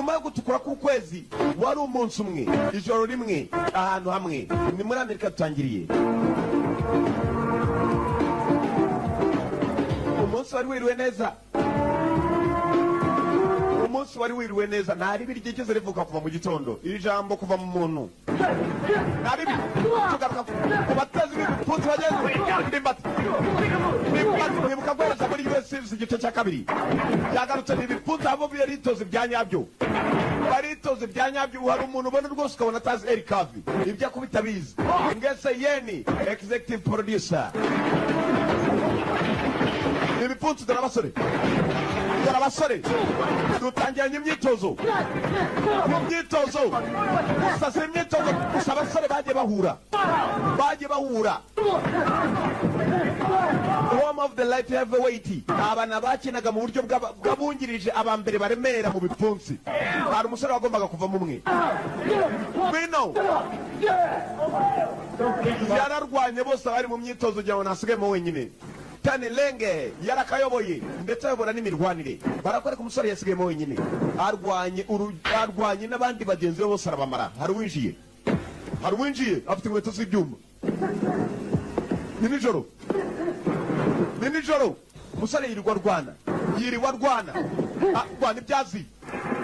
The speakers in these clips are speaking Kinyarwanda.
nyuma yo gutukura k'ukwezi wari umunsi umwe ijoro rimwe ahantu hamwe ni muri Amerika tutangiriye umunsi wari wiriwe neza umunsi wari wiriwe neza nta ribi ryigeze rivuka kuva mu gitondo iri jambo kuva mu muntu nta ribi tugaruka ku batezi b'ibipfunsi bageze ndimbati mwibuka guhereza muri USA igice cya kabiri byagarutse n'ibipfunsi abo baritoza ibya nyabyo baritoza ibya nyabyo hari umuntu ubona rwose ukabona atazi Eric Kavi ibyo akubita bizi ngese yeni executive producer ibipfunsi dore abasore dutangiranye imyitozo mu myitozo gusa si imyitozo gusa abasore bagiye bahura Home of the light heavyweight abana bakinaga mu buryo bw'abungirije abambere baremera mu bipfunsi hari umusore wagombaga kuvamo umwe bino yararwanye bose bari mu myitozo kugira ngo nasigemo wenyine Tani Lenge yarakayoboye ndetse ayobora n'imirwanire barakora ku musore yasigayemo wenyine arwanye n'abandi bagenzi be bose arabamara hari uwinjiye afite inkweto z'ibyuma ni nijoro umusore yirirwa arwana ibyazi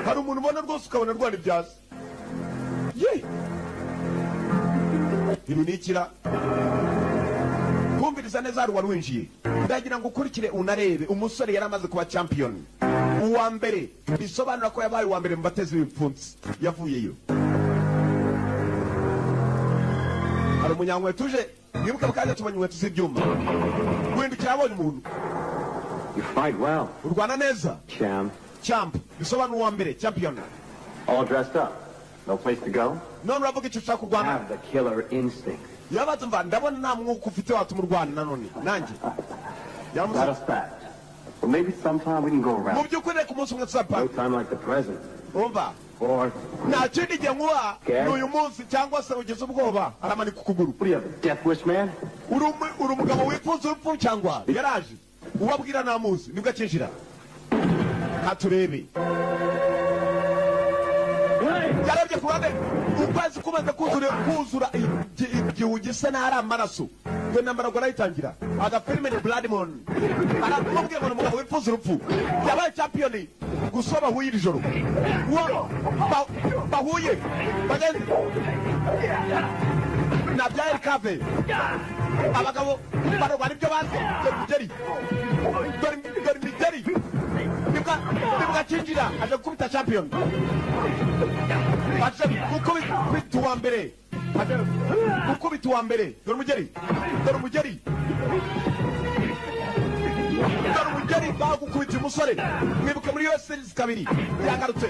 hari umuntu ubona rwose ukabona arwana ibyazi irunikira kumviriza neza hari uwarwinjiye ndagira ngo ukurikire unarebe umusore yari amaze kuba champion uwa mbere bisobanura ko yabaye uwa mbere mu batezi b'ibipfunsi yavuyeyo hari umunyankweto uje mwibuke mukaza tumenya inkweto z'ibyuma guhindukira abonye umuntu urwana neza champ bisobanura uwa mbere champion all dressed up no place to go none uravuga icyo ushaka kurwana have the killer instinct yabaza mva ndabona nta mwuka ufite watuma urwana nanone nanjye Got us back. Well, maybe sometime we can go around. mu by'ukuri reka umunsi umwe tuzapfa No time like the present. umva Or, nta kindi gihe nkuba ni uyu munsi cyangwa se ugeze ubwoba aramanika ukuguru what do you have, a death wish, man? uri umugabo wifuza urupfu cyangwa yaraje ubabwira nta munsi nibwo akinjira katurebe yarebye ku ruhande ukwezi kumaze kuzura igihu gisa n'ahari amaraso iyo ntambara ngo arayitangira agafilime ni Bloodmoon aramubwiye ngo ni umugabo wifuza urupfu yabaye champion gusa bahuye iri joro bahuye bageze na bya Eric Kave abagabo barwana ibyo bazi dore imigeri nibwo akinjira aje gukubita champion aje gukubita uwa mbere dore umugeri bagukubita umusore mwibuke muri USA kabiri yagarutse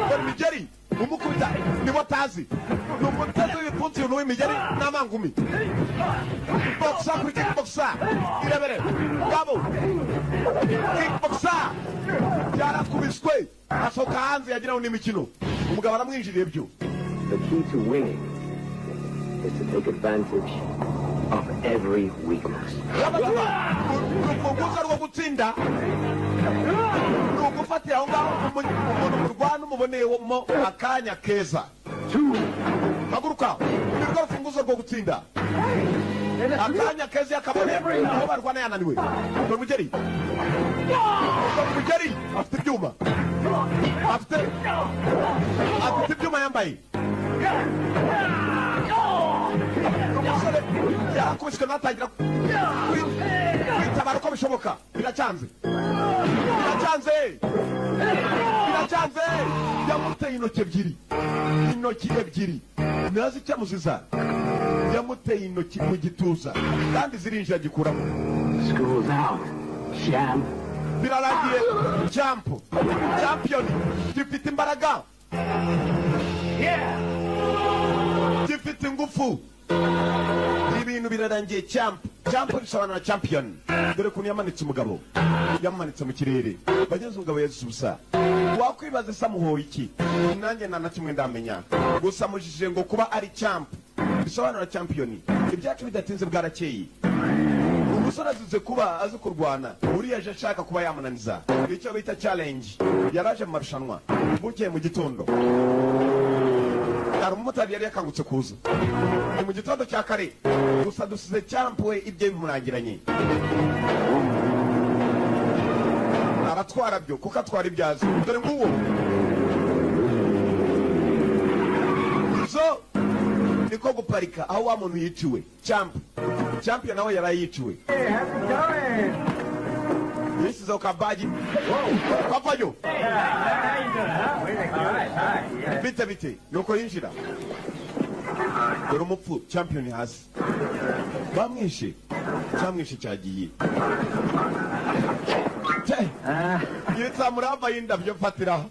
dore umugeri umukubita nibo atazi ni umutezi w'ibipfunsi n'uw'imigeri n'amangumi boxa kuri kickboxa irebere babo kickboxa yarakubiswe asohoka hanze yagira ngo ni imikino umugabo aramwinjiriye byo. The key to winning is to take advantage of every weakness. Urufunguzo rwo gutsinda ni ugufatira aho ngaho umuntu murwana umuboneyemo akanya keza. Haguruka nirwo rufunguzo rwo gutsinda akanya keza yakabone aho barwana yananiwe. Dore umugeri afite ibyuma afite ibyuma yambaye umusore yakubiswe natangira kwitabara uko bishoboka. Biracyanze yamuteye intoki ebyiri ntazi icyamuziza yamuteye intoki mu gituza kandi zirinjira gikuramo. Birarangiye champion gifite imbaraga gifite ingufu ibintu birarangiye. Champ bisobanura champion. Dore kuntu yamanitse umugabo yamanitse mu kirere bageze umugabo yazize ubusa. Wakwibaza samuhoye iki? Nanjye nta na kimwe ndamenya gusa mujije ngo kuba ari champ bisobanura champion. Ibyacu bidatinze bwarakeye umusore azize kuba azi kurwana uriya aje ashaka kuba yamunaniza icyo bita challenge. Yaraje mu marushanwa bukeye mu gitondo hari umumotari yari yakangutse kuza ni mu gitondo cya kare gusa dusize cyampuwe ibyo bimurangiranye aratwara byo kuko atwara ibyazi dore nguwo so niko guparika aho wa muntu yiciwe champion nawe yarayiciwe yisize ukabaji papayo bite nuko yinjira dore umupfu champion hasi bamwishe cyagiye yitsamuramba y'indabyo fatiraho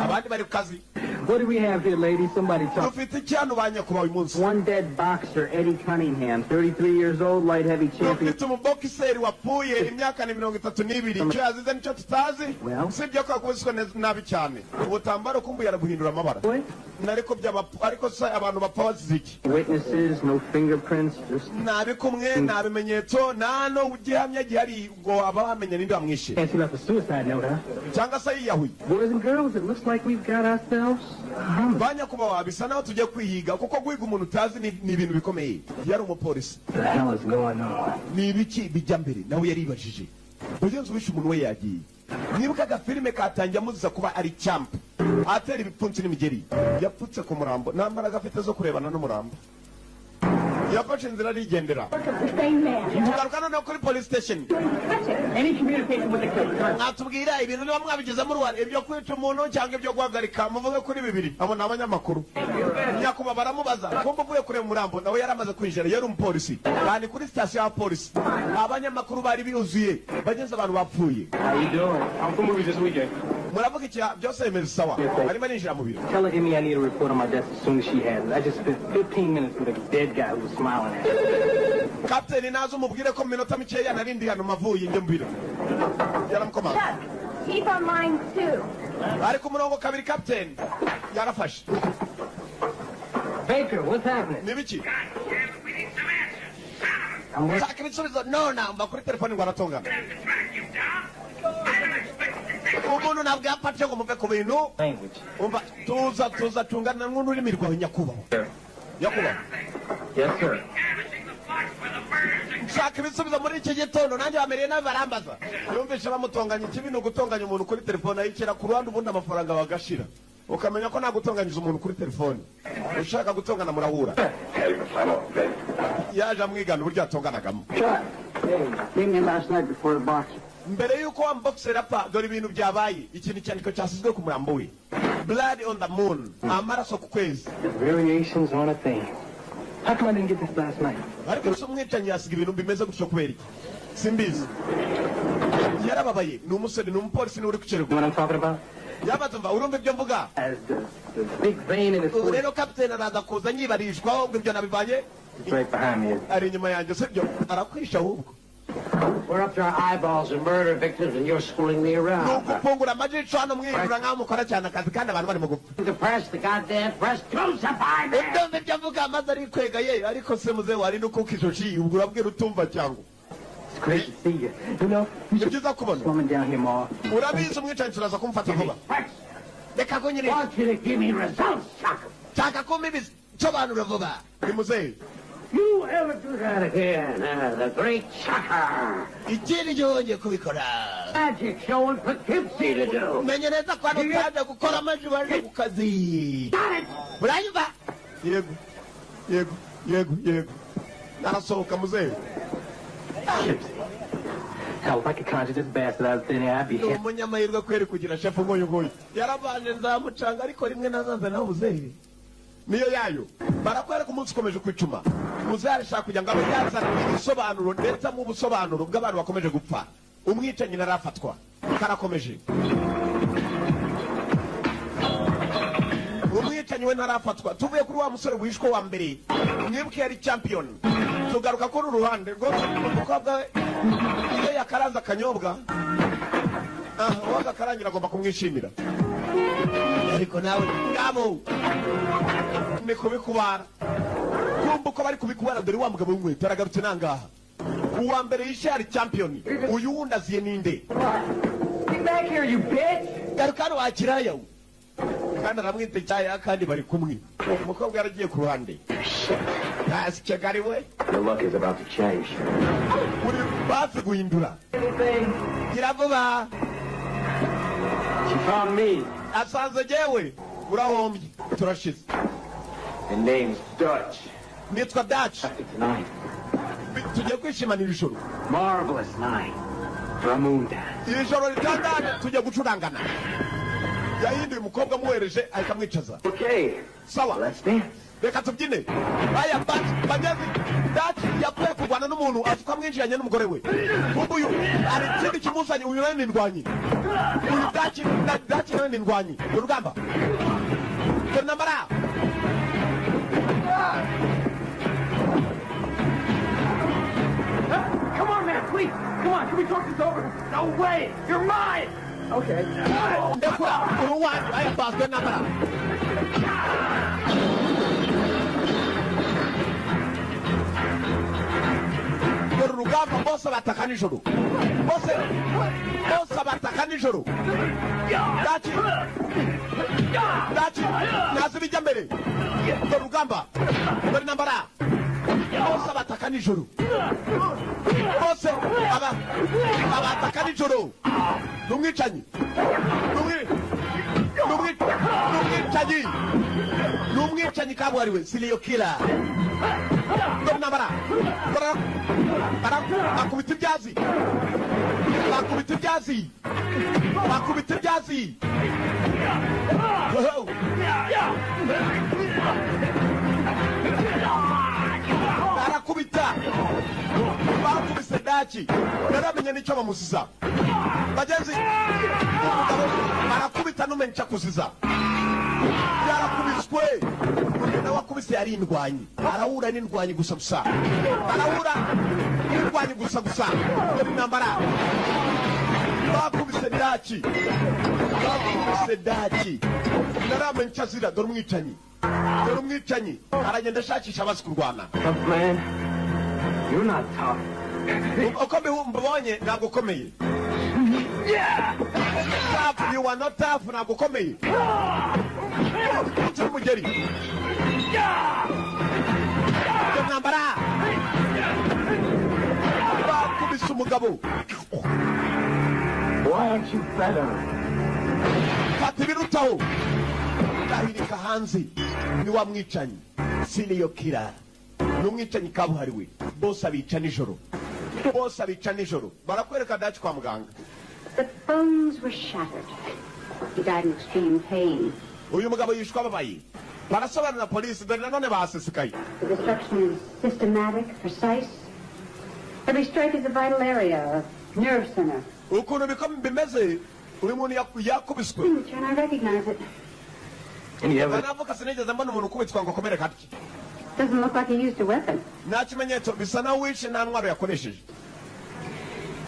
abandi bari ku kazi. What do we have here, ladies? Somebody talk. One dead boxer, Eddie Cunningham, 33 years old, light heavy champion. Well, witnesses, no fingerprints, just... Can't you left a suicide note, huh? Boys and girls, it looks like we've got ourselves... Banya kubawa bisa naho tujye kwihiga kuko guhiga umuntu utazi ni ibintu bikomeye. Yari umupolisi. The hell is going on? Ni ibiki bijya mbere nawe yaribajije. Ugenze wishe umuntu we yagiye. Nibuka agafilime katangiye amuziza kuba ari champ. Atera ibipfunsi n'imigeri. Yapfutse ku murambo. Nambara gafite zo kurebana n'umurambo. Yafashe inzira arigendera. Tugarukana no kuri police station. Any communication with the killer? Natubwira ibintu niba mwabigezemo uruhare ibyo kwica umuntu cyangwa ibyo guhagarika muvuge kuri bibiri. Abo ni abanyamakuru. Nyakuba baramubaza kumva uvuye kure murambo nawe yaramaze kwinjira yari umupolisi. Kandi kuri station ya polisi abanyamakuru bari biuzuye bageze abantu bapfuye. How you doing? I'm from movies this weekend. Muravuga iki byose bimeze sawa. Arimo ninjira mu biro. Tell her Amy I need a report on my desk as soon as she has it. I just spent 15 minutes with a dead guy who was smiling at me. Captain nazo mubwire ko minota mikeya narindi hano mavuye nje mbiro. Yaramukoma. Keep on line 2. Ari ku murongo kabiri captain. Yarafashe. Baker, what's happening? Nibiki? We need some answers. I'm working. Sakibisubizo no namba kuri telefone ngo aratongana. Umuntu nabwo yapatse ngo muve ku bintu. Language. Umva tuza tungana n'ururimi rwawe nyakubaho. Nyakubaho. Yes, sir. Sakibisubizo muri iki gitondo nanjye bamereye nabi barambaza. Yumvishe bamutonganya ikibino gutonganya umuntu kuri telefone ayikira ku ruhande ubundi amafaranga bagashira. Ukamenya ko nagutonganyije umuntu kuri telefone. Ushaka gutongana murahura. Yaje amwigana uburyo atonganagamo. Came in last night before the box. Mbere yuko wamboxer apa dore ibintu byabaye ikintu cyandiko cyasizwe ku murambo we. Blood on the moon. Amaraso ku kwezi. Variations on a thing. How come I didn't get this last night? Ariko umwicanyi yasiga ibintu bimeze gutyo kubera iki? Simbizi. Yarababaye ni umusore ni umupolisi ni uri kucerwa. You know what I'm talking about? Yabatumva urumva ibyo mvuga. As the big vein in his foot. Rero captain araza kuza nyibarishwa ngo ibyo nabivanye. It's right behind me. Ari inyuma yanjye sibyo arakwisha ahubwo. We're up to our eyeballs in murder victims and you're schooling me around. Nukupungura amajisho hano mwirura nkaho mukora cyane akazi kandi abantu bari mu gupfa. The press, the goddamn press, crucify me! Ndumva ibyo mvuga amaze ari kwega ye ariko se muze wari nuko kishoshi ubwo urabwira utumva cyangwa. It's great to see you. You know, you should Byiza kubona. coming down here more. Urabizi umwicanyi turaza kumfata vuba. Reka kunyiri. I want you to give me results, sucker. Chaka kumibizi sobanura vuba. Ni muze. You ever do that again? The great sucker. Ikiri yonje kubikora. Magic show and Poughkeepsie to do. Menye neza kwa nutaje gukora amajwi bari ku kazi. Got it! Uranyumva? Yego. Narasohoka muze. Hell, if I could conjure this bastard out of thin air, I'd be here. Umunyamahirwe kweri kugira chef ngoyo. Yarabanje nzamucanga ariko rimwe nazaza naho muze. Niyo yayo barakwereka umunsi ukomeje kwicuma muzari shaka kujya ngabo yazana ibisobanuro ndetse mu busobanuro bw'abantu bakomeje gupfa umwicanyi narafatwa karakomeje umwicanyi we narafatwa tuvuye kuri wa musore wishwe wa mbere mwibuke yari champion tugaruka kuri uruhande rwo umukobwa iyo yakaranza akanyobwa wagakarangira agomba kumwishimira ariko nawe ngabo ni kubikubara kumva uko bari kubikubara dore wa mugabo w'inkweto aragarutse nangaha uwa mbere y'ishari champion uyu wundi aziye ninde Get back here, you bitch! garuka hano wakiraya kandi aramwite cyaya kandi bari kumwe umukobwa yaragiye ku ruhande hasi cyagari we Your luck is about to change. uri bazi guhindura gira vuba She found me. asanze jewe urahombye turashize The name's Dutch. nitwa Dutch Tonight. tugiye kwishimanira ijoro Marvelous night. For a moon dance. iri joro ritangane tugiye gucurangana yahinduye umukobwa amuhereje ahita amwicaza Okay. sawa Let's dance. reka tubyine aya bagezi Dutch yapfuye kurwana n'umuntu afuka mwinjiranye n'umugore we ubu uyu hari ikindi kimuzanye uyu nawe ni indwanyi uyu Dutch nawe ni indwanyi urugamba dore nambara Come on, man, please! Come on, can we talk this over? No way! You're mine! Okay. ndekura uruwanyu aya basi dore nambara dore urugamba bose bataka nijoro bose bataka nijoro Dutch nazi bijya mbere dore urugamba dore nambara bose bataka nijoro bose abataka nijoro n'umwicanyi n'umwicanyi kabuhariwe serial killer dore nambara bakubita ibyazi barakubita bakubise Dutch naramenye n'icyo bamuziza bagezi umugabo barakubita n'umenye kuziza yarakubiswe nawe wakubise yari indwanyi arahura n'indwanyi gusa arahura n'indwanyi gusa dore intambara bakubise Dutch naramenye icyo azira dore umwicanyi aragenda ashakisha abazi kurwana Tough man. You're not tough. uko mbibonye ntabwo ukomeye tough you are not tough ntabwo ukomeye turi mugeri dore ntambara bakubise umugabo Why aren't you better? fata ibirutaho ndahirika hanze ni wa mwicanyi serial killer n'umwicanyi kabuhariwe bose abica nijoro barakwereka Dutch kwa muganga The bones were shattered. He died in extreme pain. uyu mugabo yishwe ababaye barasobanurira polisi dore nanone basesekaye The destruction is systematic, precise. Every strike is a vital area, a nerve center. ukuntu bimeze uri muntu yakubiswe And I recognize it. Any evidence? banavuga sinigeze mbona umuntu ukubitwa ngo akomere katya Doesn't look like he used a weapon. nta kimenyetso bisa naho wishe nta ntwaro yakoresheje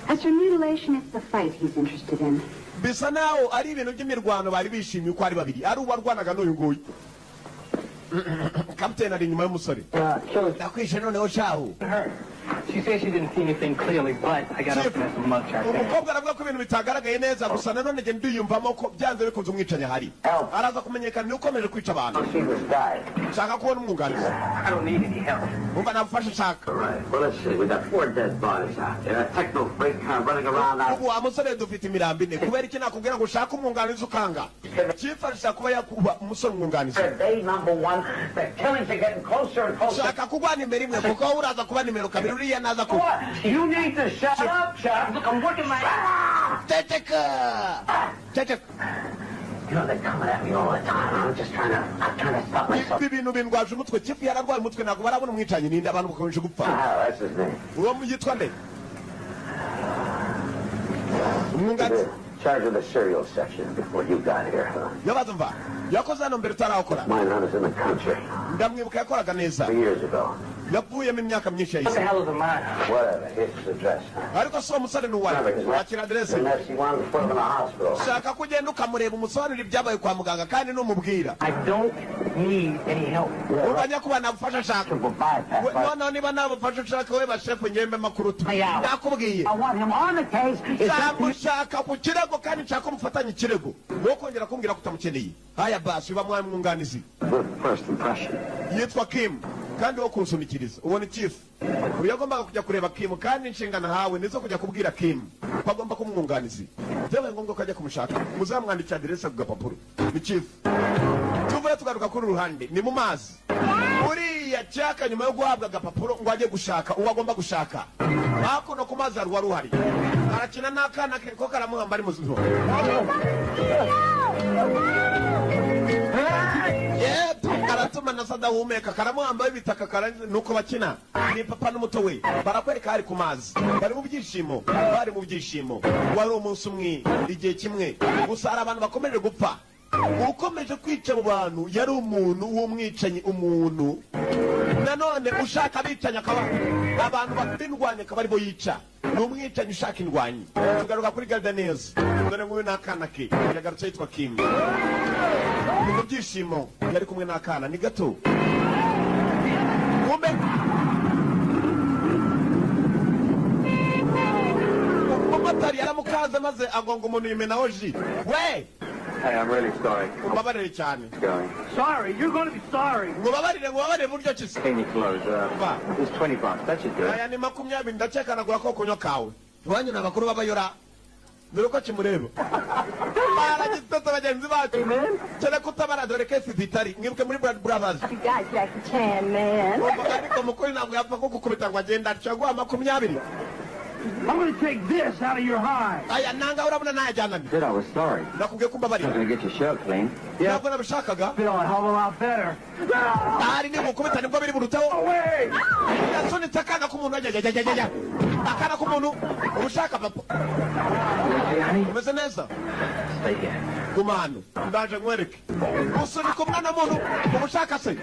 As for mutilation, it's the fight he's interested in. bisa naho ari ibintu by'imirwano bari bishimiye uko ari babiri ari uwarwanaga n'uyu nguyu kapiteni ari inyuma y'umusore ndakwishe noneho shahu Her. She says she didn't see anything clearly, but I got up and some mug shots. umukobwa aravuga ko ibintu bitagaragaye neza gusa nanone njye ndiyumvamo ko byanze bikunze umwicanyi ahari araza kumenyekana ni ukomeje kwica abantu She was died. nshaka kubona umwunganizi I don't need any help. umva nagufasha nshaka Right. Well, let's see. We got 4 dead bodies out there. A techno freak running around out. ubu wa musore dufite imirambo ine kubera iki nakubwira ngo ushake umwunganizi ukanga cyifashisha kuba yakuba umusore umwunganizi Day number 1. The killings are getting closer and closer. shaka kugwa nimero imwe kuko wowe uraza kuba nimero kabiri uriya naza kuba What? You need to shut up, Chuck. Look, I'm working my ceceka You know, they're coming at me all the time. I'm trying to stop myself. ibi bintu bindwaje umutwe chifu yararwaye umutwe ntabwo barabona umwicanyi ninde abantu bakomeje gupfa Ah, that's his name. uwo yitwa nde umwunganizi charge of the cereal section before you got here, huh? Yabazumva. Yakoze hano mbere utarakora. Mine was in the country Ndamwibuka yakoraga neza. 3 years ago. Yapuyemo imyaka myinshi What the yahise. hell is the matter? Whatever, here's his address. Ariko so umusore n'uwaye. Akira adresse. Unless you wanted to put him in a hospital. Shaka kugenda ukamureba umusobanurira ibyabaye kwa muganga kandi n'umubwira. I don't need any help. Uganya kuba nabufasha shaka. Simple bypass. None niba nabufasha shaka we bashefu ngembe makuru tu. Nakubwiye. I want him on the case. Nzamushaka ku kirego kandi nshaka umufatanya ikirego. Wo kongera kumbwira kutamukeneye. Haya basi uba mwami mwunganizi. Good first impression. Yitwa Kim kandi wo kunsunikiriza. Ubona chief. Uyagombaga kujya kureba Kim kandi inshingano hawe nizo kujya kubwira Kim. Bagomba kumwunganizi. Tewe ngombwa kajya kumushaka. Muzamwandikira adresse ku gapapuro. Ni chief. Tuvuye tugaruka kuri ruhande ni mu mazi. Uriya cyaka nyuma yo guhabwa agapapuro ngo ajye gushaka uwo agomba gushaka. Hakuno ku mazi ari waruhari. Arakina n'akana ke ko karamuhamba ari muzuzo. Aratuma na sada humeka karamuhamba bitaka karanze nuko bakina ni papa n'umuto we barakwereka hari ku mazi bari mu byishimo wari umunsi umwe igihe kimwe gusa hari abantu bakomeje gupfa ukomeje kwica mu bantu yari umuntu w'umwicanyi umuntu nanone ushaka abicanya akaba abantu bafindwanye akaba aribo yica n'umwicanyi ushaka indwanyi tugaruka kuri Gardeners dore ngo n'akana ke yagarutse yitwa Kim mu byishimo yari kumwe n'akana ni gato kumbe umumotari yaramukaza maze agonga umuntu yimena oji we. Hey, I'm really sorry. Ubabarire cyane. Sorry, you're going to be sorry. Mubabarire buryo kisi. Can you close up? It's $20. That should do it. Aya ni 20 ndakeka nagura ko kunyo kawe. Wanyu nabakuru babayora. Dore ko kimureba. Baragitata bagenzi bacu. Cyane kutabara dore kesi zitari. Mwibuke muri Brothers. You got Jackie Chan, man. Ariko mukuri ntabwo yapfa ko gukubita ngo agenda cyangwa 20. I'm going to take this out of your hide. Aya nanga urabona najyana. Said I was sorry. Nakubwiye ko mbabarira. I'm going to get your shirt clean. Ntabwo nabishakaga. Feel a hell of a lot better. Ari ni mukubita nibwo biri burutaho. Yasoni takana ku muntu ajya. Akana ku muntu ushaka papa. Umeze neza. Stay here. Kumano ndaje nkwereke. Usoni ko mwana muntu ushaka se.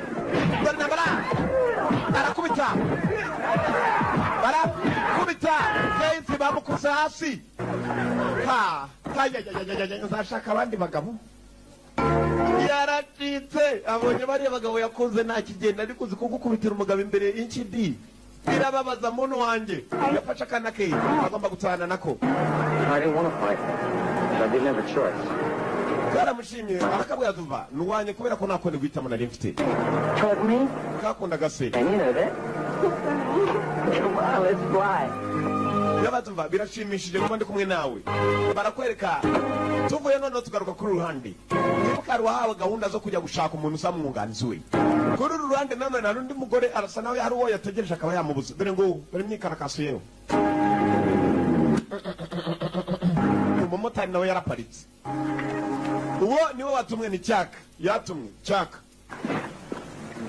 Dore nabara. Arakubita. Kubita. Kenshi bamukusa hasi. Nzashaka abandi bagabo. Yaracitse abonye bari bagabo yakunze nta kigenda ariko uzi kugukubitira umugabo imbere y'inchidi. Birababaza muntu wanjye. Yafasha kana ke agomba gutana nako. I didn't want to fight. But I didn't have a choice. Karamushimye arakabwira tuva nuwanye kubera ko nakone guhitamo nari mfite. Told me? Kakunda gase. And you know that? Well, let's fly. Yabatumva birashimishije kuba ndi kumwe nawe. Barakwereka tuvuye none tugaruka kuri ruhande. Nibuka ruhawe gahunda zo kujya gushaka umuntu usamwunganizi we. Kuri ruhande none na rundi mugore arasa nawe hari uwo yategereje akaba yamubuza. Dore ngo bari myikarakaso yewe. Umumotari nawe yaraparitse. Uwo niwe watumwe ni Chaka. Yatumwe Chaka.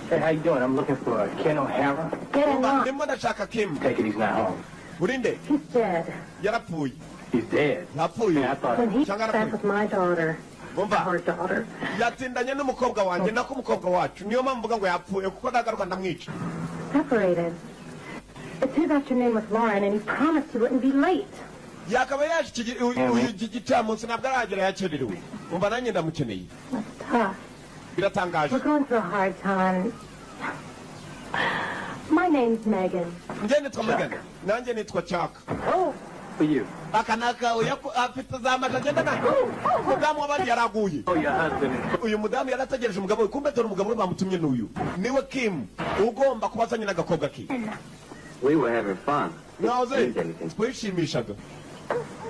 Hey, how you doing? I'm looking for Ken O'Hara. Get him off. Ndimo ndashaka Kim. Take it, he's not home. Urinde He's dead. yarapfuye. He's dead. Yapfuye. Yeah, I thought. When he Cyangwa back with my daughter. Bumva. Our daughter. Yatindanye n'umukobwa wanjye nako umukobwa wacu niyo mpamvu mvuga ngo yapfuye kuko nagaruka ndamwica. Separated. It's his afternoon with Lauren, and he promised he wouldn't be late. Yakaba yaje uyu gicamunsi ntabwo aragera yakererewe. Umva nanjye ndamukeneye. It's tough. Biratangaje. We're going through a hard time. My name's Megan. Njye nitwa Megan. Nanjye nitwa Chaka. Oh. For you. Akanaka afite za maja agenda nayo. Umudamu wabandi yaraguye. Oh, your husband. Uyu mudamu yarategereje umugabo we kumbe dore umugabo we bamutumye n'uyu. Niwe Kim ugomba kubazanye n'agakobwa ke. We were having fun. Naze twishimishaga.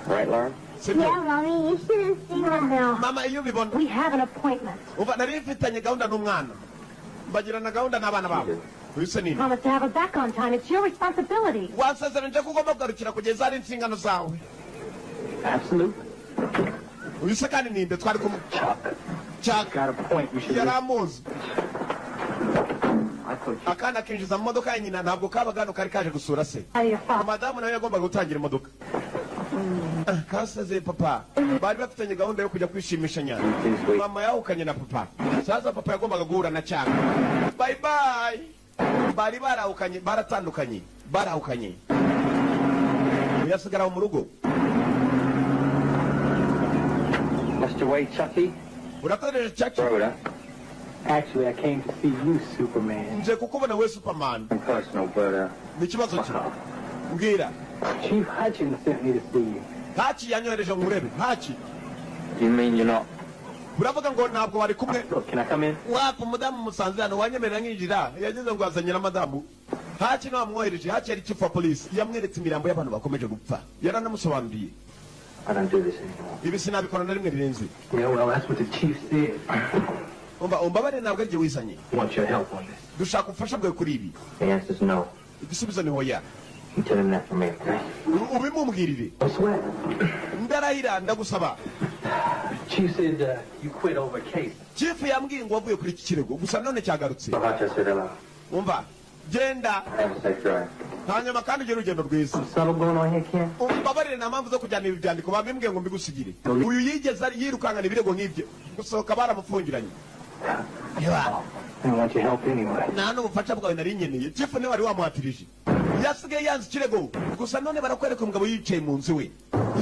Right, Lauren? Yeah, Mommy, you should have seen him now. Mama iyo bibona. We have an appointment. Uva nari mfitanye gahunda n'umwana. Bagirana gahunda n'abana babo. Wise nini? Promise to have her back on time. It's your responsibility. Wasezeranje ko ugomba kugarukira kugeza ari inshingano zawe. Absolutely. Wise kandi ninde twari kumwe. Chaka. Got a point. You should. Yaramuzi. I thought you. Akana kinjiza mu modoka ya nyina ntabwo kaba gano kari kaje gusura se. How your father? Madamu nawe yagomba gutangira imodoka. Kasezeye papa. Bari bafitanye gahunda yo kujya kwishimisha nyana. Mama yahukanye na papa. Sasa papa yagombaga guhura na cyaka. Bye bye. Bari barahukanye, baratandukanye. Barahukanye. Yasigara mu rugo. Mr. Wade, Chucky? Urakoresha Chucky? Rhoda. Actually, I came to see you, Superman. Nje kukubona we Superman. Personal, but, Ni kibazo ki? Mbwira. Chief Hutchins sent me to see you. Hachi yanyohereje ngurebe. Hachi. you mean you're not? Uravuga ngo ntabwo wari kumwe. Look, can I come in? Wapa umudamu musanze hano wanyemerera nkinjira. Yagize ngo azanye na madamu. Hachi no amwohereje. Hachi yari chief wa police. Yamweretse imirambo y'abantu bakomeje gupfa. Yaranamusobanuriye. I don't do this anymore. Ibi sinabikora na rimwe rirenze. Yeah, well, that's what the chief said. Umbabare ntabwo aribyo wizanye. Want your help on this. Dushaka ubufasha bwawe kuri ibi. The answer's no. Igisubizo ni hoya. You tell him that for me, okay? Ubimubwirire. I swear. Ndarahira ndagusaba. Chief said you quit over a case. Chief yambwiye ngo wavuye kuri iki kirego gusa none cyagarutse. Rochester, hello. Umva. Genda. Have a safe drive. Hanyuma kandi ugire urugendo rwiza. Something going on here, Ken? Umbabarire nta mpamvu zo kujyana ibi byandiko babimbwiye ngo mbigusigire. Uyu yigeze yirukankana ibirego nk'ibyo. Gusohoka baramufungiranye. I don't want your help anyway. Nta n'ubufasha bwawe nari nkeneye. Chief niwe wari wamuhatirije. Yasigaye yanze ikirego gusa none barakwereka umugabo yicaye mu nzu we.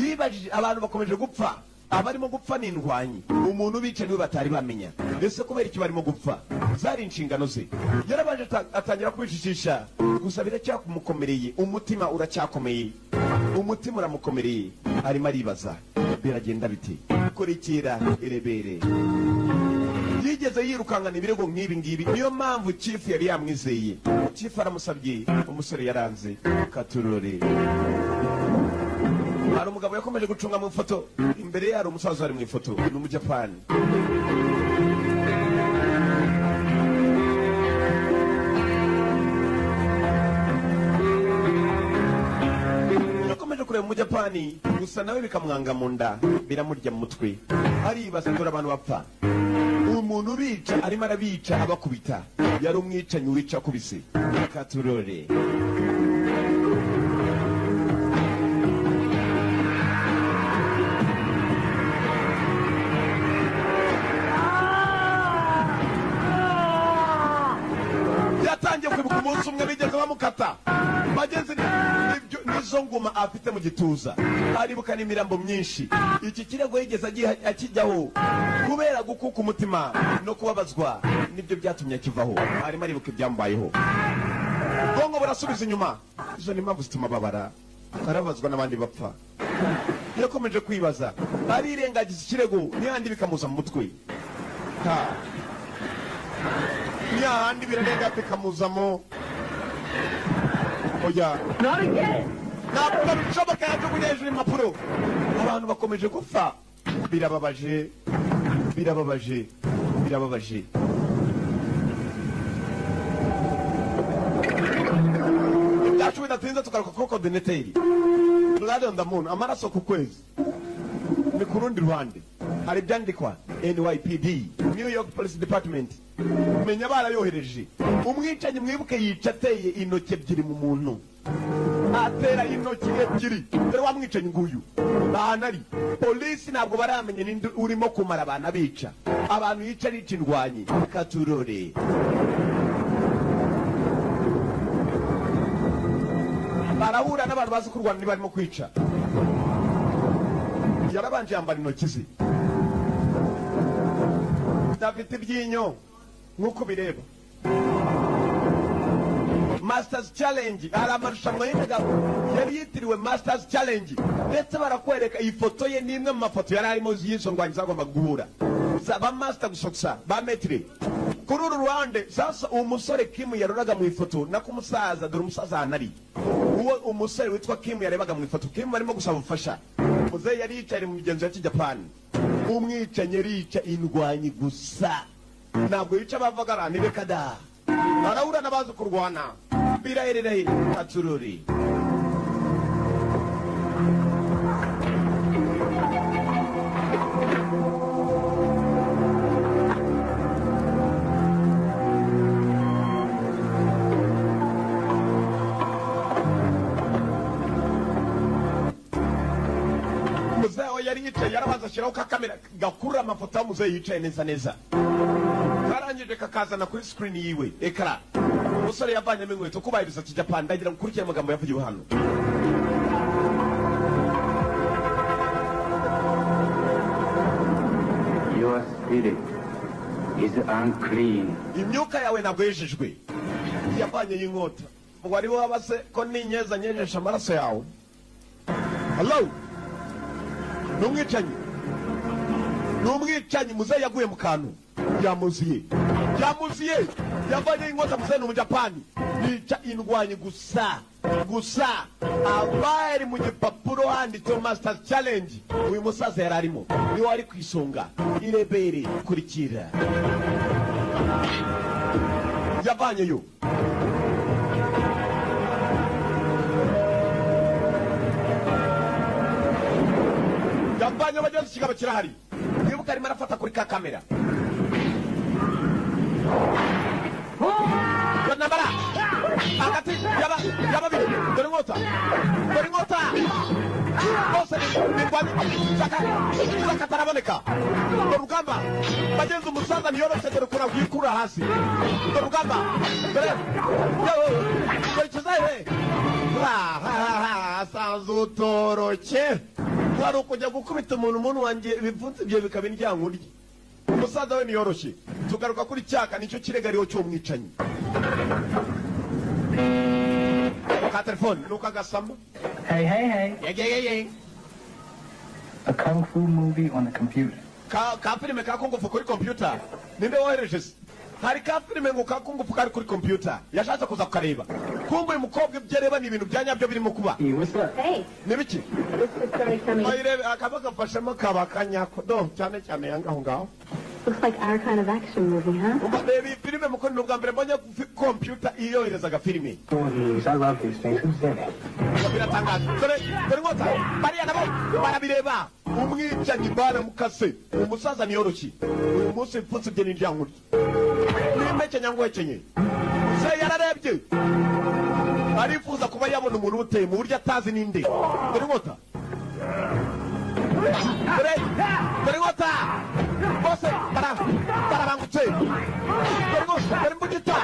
Yibajije abantu bakomeje gupfa. Abarimo gupfa ni indwanyi. Umuntu bicaye niwe batari bamenya. Ese kubera iki barimo gupfa? Zari inshingano ze. Yarabanje atangira kwishishisha. Gusa biracyakumukomereye. Umutima uracyakomeye. Umutima uramukomereye. Arimo aribaza. Biragenda bite? Kurikira irebere. Yigeze yirukankana ibirego nk'ibi ngibi. Niyo mpamvu chief yari yamwizeye. Chief aramusabye. Umusore yaranze. Katurore. Hari umugabo yakomeje gucunga mu ifoto. Imbere ye hari umusaza wari mu ifoto. Ni umujapani. Yakomeje kureba umujapani. Gusa nawe bikamwanga mu nda. Biramurya mu mutwe. Aribaza dore abantu bapfa. Umuntu bica arimo arabica abakubita. Yari umwicanyi wica akubise. Katurore. Yatangiye kwibuka umunsi umwe bigeze bamukata. Bageze nizo nguma afite mu gituza. Aribuka n'imirambo myinshi. Iki kirego yigeze akijyaho kubera gukuka umutima no kubabazwa nibyo byatumye akivaho. Arimo aribuka ibyambayeho. Bongo burasubiza inyuma. Izo ni impamvu zituma babara. Arabazwa n'abandi bapfa. Yakomeje kwibaza. Arirengagiza ikirego n'ihandi bikamuza mu mutwe. N'ihandi birarenga bikamuzamo. Oya. Not again! Ntabwo bishoboka yajugunye hejuru impapuro. Abantu bakomeje gupfa. Birababaje. Birababaje. Birababaje. Ibyacu bidatinze tugaruka kuri coordinateur. Blood on the moon. Amaraso ku kwezi. Ni ku rundi ruhande. Hari ibyandikwa NYPD, New York Police Department. Menya barayohereje. Umwicanyi mwibuke yica ateye intoki ebyiri mu muntu. Atera intoki ebyiri. Dore wamwicanyi nguyu. Bahanari. Polisi ntabwo baramenye ninde urimo kumara abantu abica. Abantu yica arica indwanyi. Katurore. Barahura n'abantu bazi kurwana nibarimo kwica. Yarabanje yambara intoki ze. Dafite ibyinyo nk'uko bireba. Masters Challenge hari amarushanwa yari yitiriwe Masters Challenge ndetse barakwereka iyi foto ye n'imwe mu mafoto yari arimo y'izo ndwanyi zagomba guhura ba master gusa ba metre. Kuri uru ruhande sasa umusore Kim yaroraga mu ifoto na kumusaza dore umusaza hanari uwo umusore witwa Kim yarebaga mu ifoto. Kim barimo gusaba ubufasha. Muze yari yicaye mu migenzo ya Kijapani. Umwicanye rica indwanyi gusa ntabwo yica bavagara nibekada. Barahura n'abazi kurwana. Biraherereye Katururi. yarabanza ashyiraho kakamera gakurura amafoto y'umuzeyi yicaye neza neza karangije kakazana kuri screen yiwe ekara umusore yavanyemo inkweto kubahiriza kijapani ndagira gukurikira amagambo yavugiwe hano Your spirit is unclean. imyuka yawe ntabwo yejejwe yavanye y'inkota wari wabase ko ninyeza nyejesha amaraso yawe hello n'umwicanyi muzeyi yaguye mu kantu yamuziye yavanye inkota muzeyi ni umujapani yica indwanyi gusa abari mu gipapuro handitseho masters challenge uyu musaza yari arimo niwe wari ku isonga irebere kurikira yavanyeyo abagenzi kigabo kirahari nibuka arimo arafata kuri ka kamera nambara hagati y'ababiri dore inkota bose nirwanya saka taraboneka dore urugamba bagenzi umusaza ntiyoroshye dore ukuntu yikura hasi dore urugamba dore kizahe asanze utoroke wari ukujya gukubita umuntu wanjye ibipfunsi bye bikaba indyankurye umusaza we niyoroshye tugaruka kuri cyaka nicyo kiregariho cy'umwicanyi ka telefone nuko agasama Hey. A kung fu movie on the computer. ka filime ka kungufu kuri computer ninde wohereje se hari ka filime ngo ka kungufu kari kuri computer yashatse kuza kukareba kumbe umukobwa ibyo areba ni ibintu byanyabyo birimo kuba Hey, what's up? Hey, nibiki this is story coming. ayirebe akaba gafashemo kabakanyako do cyane yangaho ngaho Looks like our kind of action movie, huh? baby filime mukoni n'ubwa mbere mbonye computer iyoherezaga filime Movies, I love these things. Who's in it? biratangaje dore inkota bariya nabo barabireba umwicanyi baramukase umusaza niyoroshye uyu munsi ipfutse bye n'indyankurye n'imekenya ngwekenye se yararebye arifuza kuba yabona umuntu uteye mu buryo atazi ninde dore inkota dore inkota bose barabangutse dore imbugita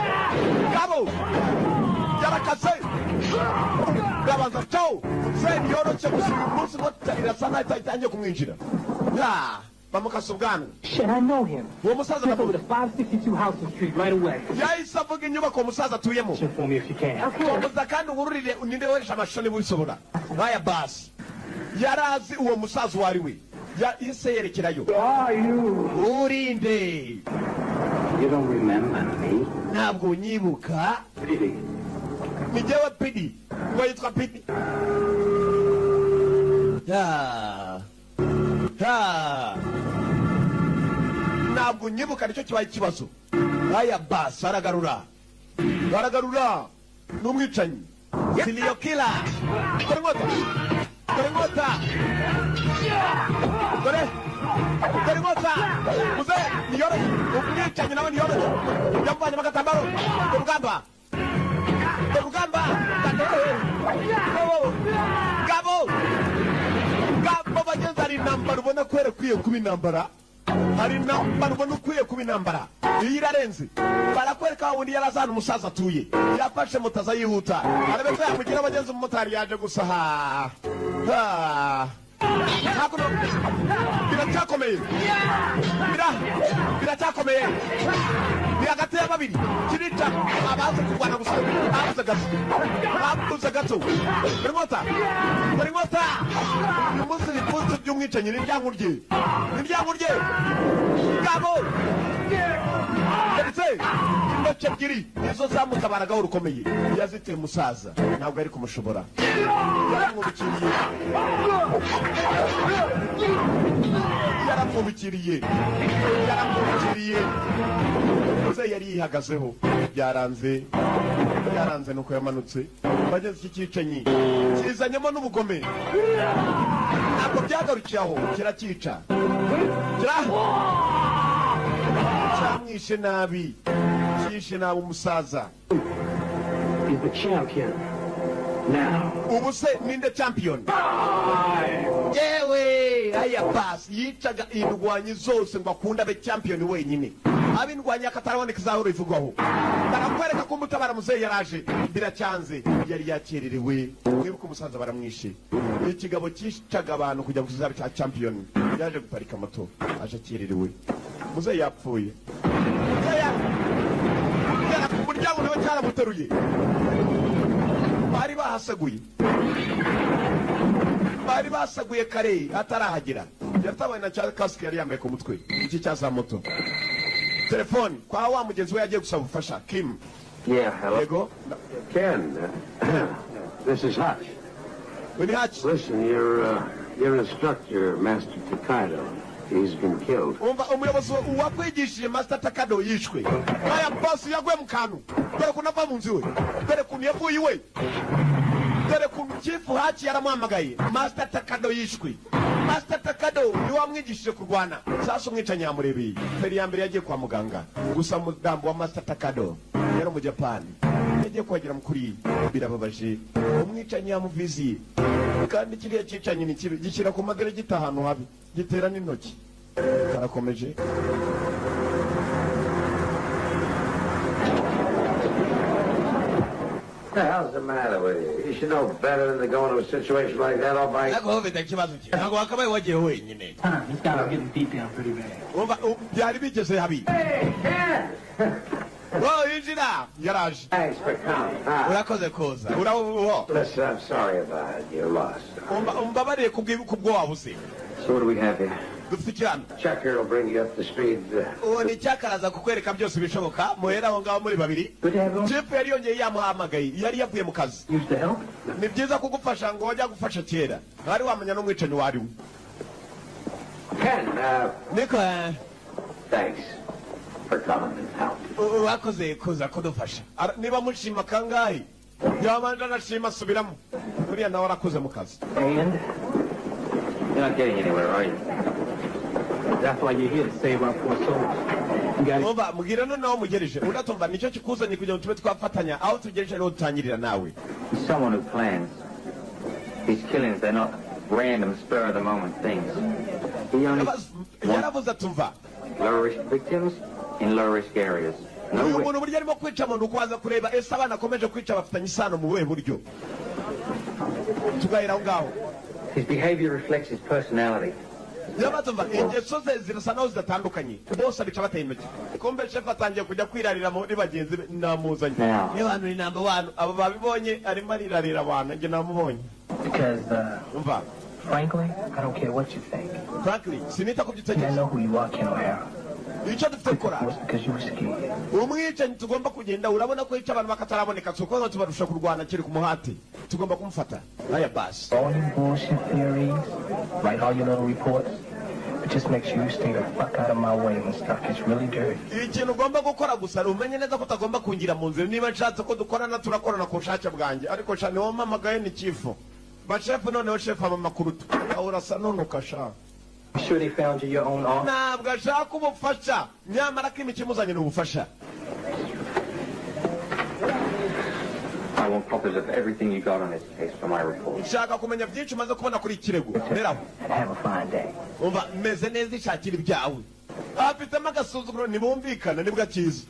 ngabo yarakase yabanza cyo se niyoroshye gusa uyu munsi nkota irasa naho itangiye kumwinjira bamukase ubwanwa Shit, I know him. uwo musaza Over to ndavuga 562 Houston Street right away. yahise avuga inyubako uwo musaza atuyemo Shit for me if you can. komeza kandi ubururire ninde weresha amashusho niba ubisobora nk'aya basi yarazi uwo musaza uwo ari we yahise yerekerayo Who are you? urinde You don't remember me? ntabwo unyibuka Really? ni jyewe pidi ngo yitwa pidi ntabwo unyibuka nicyo kibaye ikibazo nk'aya basi aragarura n'umwicanyi siriyo kila dore inkota dore inkota muze niyoroshye umwicanyi nawe niyoroshye yamuvanyemo agatambaro urugamba ngabo bagenzi hari intambara ubona ko ukwiye kuba intambara iyo irarenze barakwereka wundi yarazana umusaza atuye yafashe moto aza yihuta arabe ko yamugira abagenzi umumotari yaje gusa biracyakomeye ni hagati y'ababiri kirica abaza kurwana gusa babuze gato dore inkota uyu munsi ibipfunsi by'umwicanyi n'indyankurye ngabo ndetse intoki ebyiri nizo zamutabaraga urukomeye yaziteye umusaza ntabwo ari kumushobora yaramwubikiriye muzeyi yari yihagazeho byaranze nuko yamanutse bageze iki cyicanyi kizanyemo n'ubugome ntabwo byagarukiye aho kirakica cyamwishe nabi cyishe nabi umusaza He's the champion. Now. ubu se ninde champion yewe aya basi yicaga indwanyi zose ngo akunda be champion wenyine abindwanya akataraboneka izahoro ivugwaho barakwereka ko umutabara muzehe yaraje biracyanze yari yakererewe mwibuka umusaza baramwishe ikigabo cyicaga abantu kujya gusiza cya champion yaje guparika moto aje akererewe muzehe yapfuye yara ku muryango nawe cyaramuteruye bari basaguye kare atarahagera yatabaye na kasike yari yambaye ku mutwe iki cyaza moto telefone kwa wa mugenzi we yagiye gusaba ubufasha Kim. Yeah, hello. Yego. Ken, this is Hutch. When Hutch. Listen, your instructor, Master Takado, he's been killed. Umuyobozi wakwigishije Master Takado yishwe. Aya boss yaguye mu kantu. Dore kunava mu nzu we. Dore kunyavuye we. Dore ku chief Hutch yaramwamagaye. Master Takado yishwe. Master Takado ni wamwigishije kurwana. Sasa umwica nyamurebeye. Feri ya mbere yagiye kwa muganga. Gusa mudambo wa Master Takado yari mu Japan. Yagiye kwagira mukuri birababaje. Umwica nyamuvizi. Kandi kiriya cicanye ni kibi gikira ku magare gitahantu habi. Gitera n'intoki. Karakomeje. What the hell's the matter with you? You should know better than to go into a situation like that all by... He's got to get beat down pretty bad. Hey, Ken! Well, engineer, garage. Thanks for coming. Listen, I'm sorry about it. You're lost. So what do we have here? Checker will bring you up to speed. Good to have him. Used to help? Ken, thanks for coming and helping. And You're not getting anywhere, are you? that's why you're here, to save our poor souls. You got it. He's someone who plans. These killings, they're not random, spur-of-the-moment things. He only wants low-risk victims in low-risk areas. No His behavior reflects his personality. ingeso ze zirasa naho zidatandukanye bose abica bateye intoki kumbe chef atangiye kujya kwirarira muri bagenzi namuzanye niyo bantu ni number 1 abo babibonye arimo arirarira abantu nge namubonye Because, frankly, I don't care what you think. Frankly, sinita I kubyitegereza know who you are, Ken O'Hara. icyo dufite gukora Because you were scared. umwicanyi tugomba kugenda urabona ko icyo abantu bakataraboneka suko ngo tubarusha kurwana kiri ku muhati tugomba kumufata aya basi All your bullshit theories, write all your little reports. It just makes you stay the fuck out of my way when stuff gets really dirty. ikintu ugomba gukora gusa umenye neza ko utagomba kungira mu nzira niba nshatse ko dukorana turakorana ku bushake bwanjye ariko cyane wowe mpamagaye ni chifu bashefu noneho shefu amakuru urasa nonuka sha You sure they found you your own arm? ntabwo ashaka ubufasha nyamara ko imikimuzanye ni ubufasha I want copies of everything you got on this case for my report. nshaka kumenya byinshi umaze kubona kuri ikirego rero And have a fine day. umva meze neza ishakira ibyawe afitemo agasuzuguro ntibumvikana nibwo akiza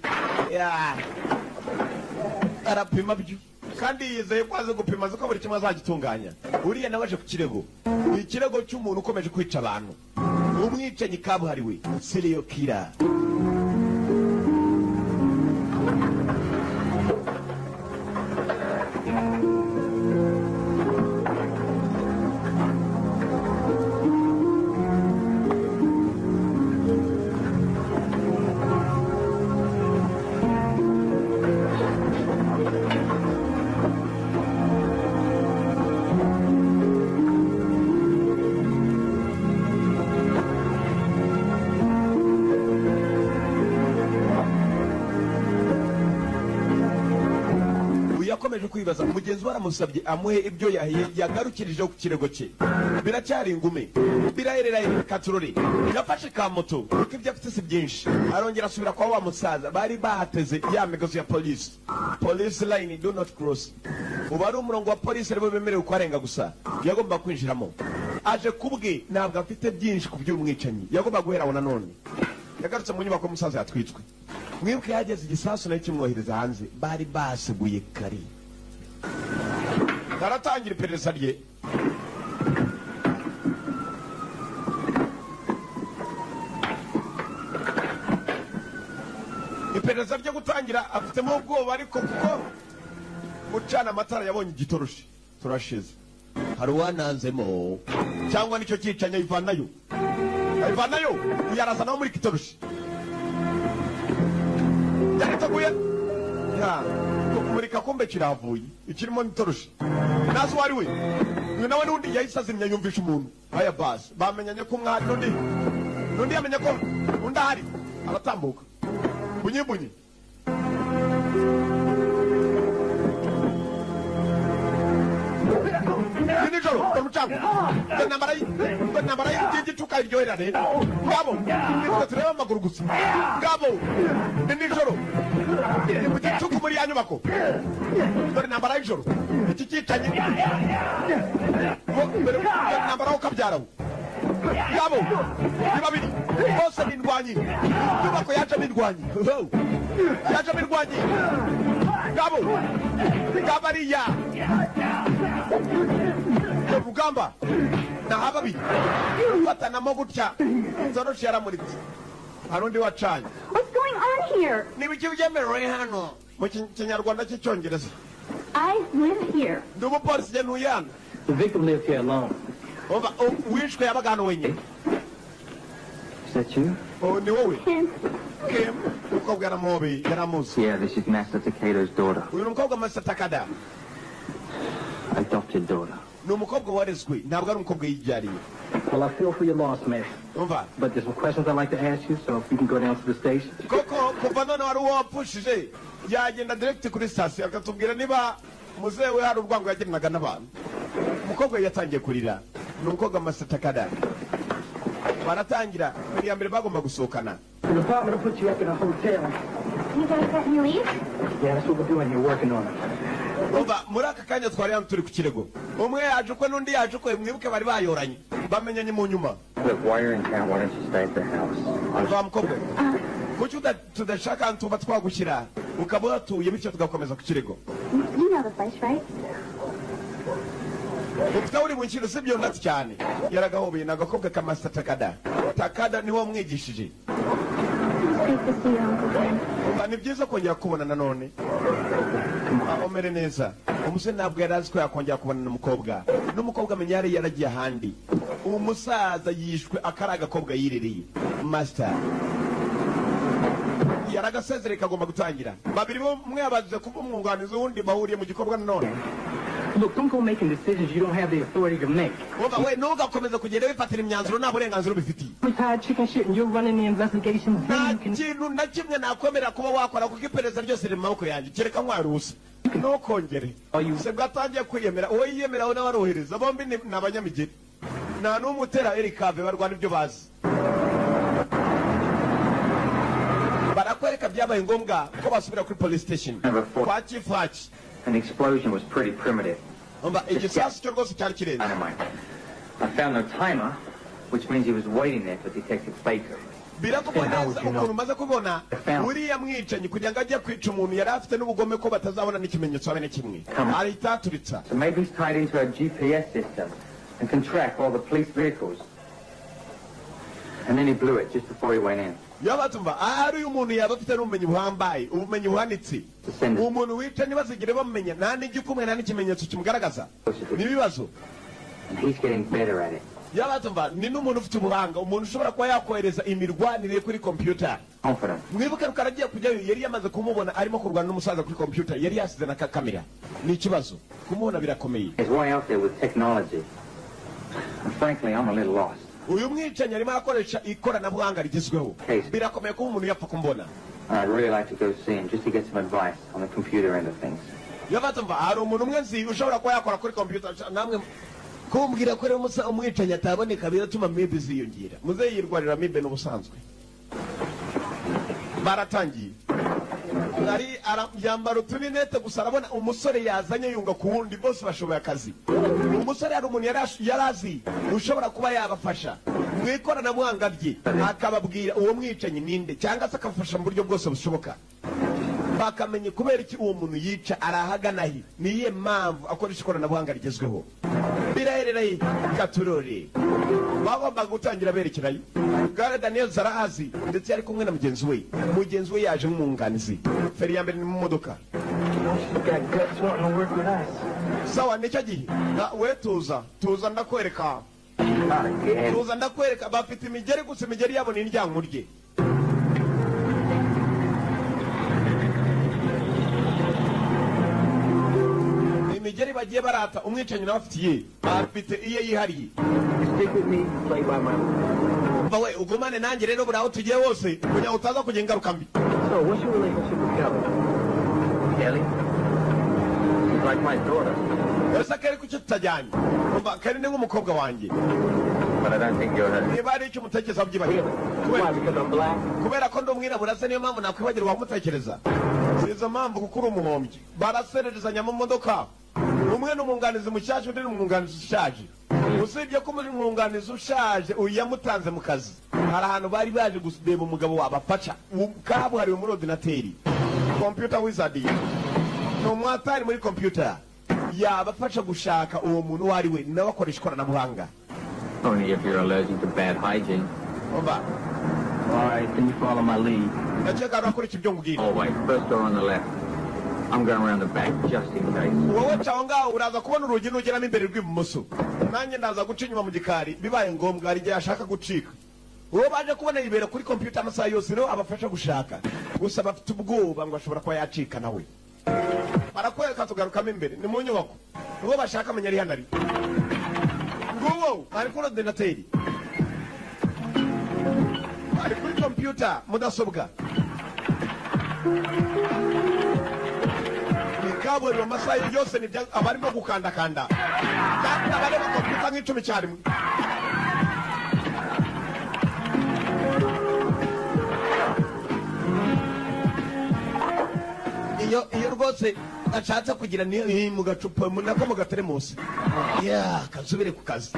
arapima byo kandi yizeye ko azi gupima azi ko buri kimwe azagitunganya uriya nawe aje ku kirego ikirego cy'umuntu ukomeje kwica abantu umwicanyi kabuhariwe serial killer yakomeje kwibaza mugenzi we aramusabye amuhe ibyo yagarukirijeho ku kirego cye biracyari ingume biraherera katurore yafashe ka moto kuko ibyo afite si byinshi arongera asubira kwa wa musaza bari bahateze ya migozi ya police line do not cross ubu ari umurongo wa police aribo bemerewe kuharenga gusa yagomba kwinjiramo aje kubwe ntabwo afite byinshi ku by'umwicanyi yagomba guhera aho nanone yagarutse mu nyubako umusaza yatwitswe mwibuke yageze igisasu nayo kimwohereza hanze bari baseguye kare baratangira iperereza rye iperereza ryo gutangira afitemo ubwoba ariko kuko gucana amatara yabonye igitoroshi turashize hari uwananzemo cyangwa nicyo cyicanya ayivanayo yaraza nawe muri kitoroshi yariteguye kumurika kumbe kiravuye ikirimo n'itoroshi nazi uwo ari we uyu nawe n'undi yahise azimya yumvisha umuntu aya basi bamenyanye ko umwari n'undi yamenye ko undi ahari aratambuka bunyibunyi nijoro umucanga intambara y'igicuka iryoherane ngabo nitwe tureba amaguru gusa ngabo ni nijoro ni mu gicuku muri ya nyubako dore intambara y'ijoro iki cyicanye dore intambara ho kabyaraho ngabo ni babiri bose ni indwanyi inyubako yajemo indwanyi ngabo ariya urugamba naha babiri batanamo gutya inzoroshi yaramuritse hari undi wacanye What's going on here? n'ibiki byemerewe hano mu kinyarwanda cy'icyongereza I live here. ndi umupolisi jye ntuye hano The victim lives here alone. wishwe yabaga hano wenyine Is that you? ni wowe Kim, Kim umukobwa yaramuzi Yeah, this is Master Takedo's daughter. uyu ni umukobwa Master Takada Adopted daughter. ni umukobwa warezwe ntabwo ari umukobwa yibyariye Well, I feel for your loss, man. umva But there's some questions I'd like to ask you, so if you can go down to the station. koko kuva none wari uwapushije yagenda direct kuri sitasiyo akatubwira niba muzehe we hari urwango yagiranaga n'abantu umukobwa yatangiye kurira ni umukobwa Master Takada baratangira mbere ya mbere bagomba gusohokana The department will put you up in a hotel. you guys let me leave? Yeah, that's what we're doing here, working on it. umva muri aka kanya twari hano turi ku kirego umwe yaje ukwe n'undi yaje ukwe mwibuke bari bayoranye bamenyanye mu nyuma Look, while you're in town, why don't you stay at the house? va mukobwa kuki tudashaka ahantu tuba twagushyira ukaba uhatuye bityo tugakomeza ku kirego You know the place, right? ufite uri mu kintu si byo ndati cyane yaragahobeye ni agakobwa ka Master Takada niwe wamwigishije It's great to see you, Uncle Ken. umva ni byiza kongera kubona nanone umere neza umusore ntabwo yari azi ko yakongera kubona n'umukobwa amenya yari yaragiye ahandi uwo musaza yishwe akari agakobwa yirereye Master yaragasezereye kagomba gutangira babiri umwe yabazize kuba umwunganizi uwundi bahuriye mu gikorwa nanone Look, don't go making decisions you don't have the authority to make. umva we ntugakomeza kugenda wifatira imyanzuro nta burenganzira ubifitiye Retired chicken shit, and you're running the investigation. nta Then you can... kintu na kimwe nakwemerera kuba wakora kuko iperereza ryose riri mu maboko yanjye kereka nkwari ubusa ntukongere se bwatangiye kwiyemera uwo yiyemeraho nawe arohereza bombi ni abanyamigeri nta n'umwe utera erikave barwana ibyo bazi barakwereka byabaye ngombwa ko basubira kuri police station kwa chief Hatch. And the explosion was pretty primitive. umva igisasu cyo rwose cyari kirenze Dynamite. I found no timer, which means he was waiting there for Detective Baker. birakubona neza ukuntu umaze kubona uriya mwicanyi kugira ngo ajye kwica umuntu yari afite n'ubugome ko batazabona n'ikimenyetso habe na kimwe ahita aturitsa So maybe he's tied into a GPS system and can track all the police vehicles. And then he blew it just before he went in. yaba tumva ahari uyu muntu yaba afite n'ubumenyi buhambaye ubumenyi buhanitse uwo muntu wica ntibazigere bamumenya nta n'igikumwe nta n'ikimenyetso kimugaragaza n'ibibazo And he's getting better at it. yaba tumva ni n'umuntu ufite ubuhanga umuntu ushobora kuba yakohereza imirwanire kuri computer Confident. mwibuke rukara agiye kujyayo yari yamaze kumubona arimo kurwana n'umusaza kuri computer yari yasize na kamera ni ikibazo kumubona birakomeye He's way out there with technology. And frankly, I'm a little lost. uyu mwicanyi arimo akoresha ikoranabuhanga rigezweho birakomeye kuba umuntu yapfa kumbona I'd really like to go see him just to get some advice on the computer end of things. yaba tumva hari umuntu umwe nzi ushobora kuba yakora kuri computer namwe kumbwira ko rero umwicanyi ataboneka biratuma mibe ziyongera muze yirwarira mibe n'ubusanzwe baratangiye ari yambara uturinete gusa arabona umusore yazanye yunga ku wundi bose bashoboye akazi. Umusore ari umuntu yarazi ushobora kuba yabafasha mu ikoranabuhanga rye akababwira uwo mwicanyi ninde cyangwa se akafasha mu buryo bwose bushoboka. Bakamenye kubera iki uwo muntu yica arahagana he, niye mpamvu akoresha ikoranabuhanga rigezweho. Birahereraye gaturore bagomba gutangira berekerayo. Gare Daniel zarahazi ndetse yari kumwe na mugenzi we yaje nk'umwunganizi. Feri ya mbere ni mu modoka. Sawa nicyo gihe we tuza ndakwereka bafite imigeri gusa imigeri yabo ni indyango rye. Imigeri bagiye barata umwicanyi nawe afite iye yihariye. Bawe ugumane nanjye rero buraho tugiye wose kugira utaza kugira ingaruka mbi. So what's your relationship with Kelly? Kelly? She's like my daughter. Ese Kelly kuki tutajyanye? Kelly ni nk'umukobwa wanjye. But I don't think you're her. Niba ari icyo umutekereza byibagirwa. Why? Because I'm black? Kubera ko ndi umwirabura se niyo mpamvu nakwibagirwa wamutekereza. Sizo mpamvu kuko uri umuhombyi. Barasererezanya mu modoka. Umwe ni umwunganizi mushyashya undi ni umwunganizi ushaje. Usibye ko muri umwunganizi ushaje uyamutanze mu kazi. Hari ahantu bari baje gusudeba umugabo wabafasha. Kabuhariwe muri ordinateri. Computer wizard. No mwatari muri computer. Yabafasha gushaka uwo muntu wari we nawe akoresha ikoranabuhanga. Only if you're allergic to bad hygiene. Oba. All right, then you follow my lead. Ndacheka arakora ibyo ngubwira. All right, first door on the left. I'm going around the back just in case. Wowe cyangwa uraza kubona urugi nugeramo imbere rw'ibumoso. Nanjye ndaza guca inyuma mu gikari bibaye ngombwa ari gihe ashaka gucika. Wowe baje kubona ibera kuri computer amasaha yose rero abafasha gushaka. Gusa bafite ubwoba ngo ashobora kuba yacika nawe. Barakwereka tugarukamo imbere ni mu nyubako. Wowe bashaka amenya ari hanari. Nguwo ari kuri ordinateri. Ari kuri computer mudasobwa. Kaburi wa masayi yose ni abarimo gukandakanda. Kandi abarimo computer nk'icumi cyarimo. Iyo rwose ashatse kugira ni mu gacupa nako mu gateremusi. Kasubire ku kazi.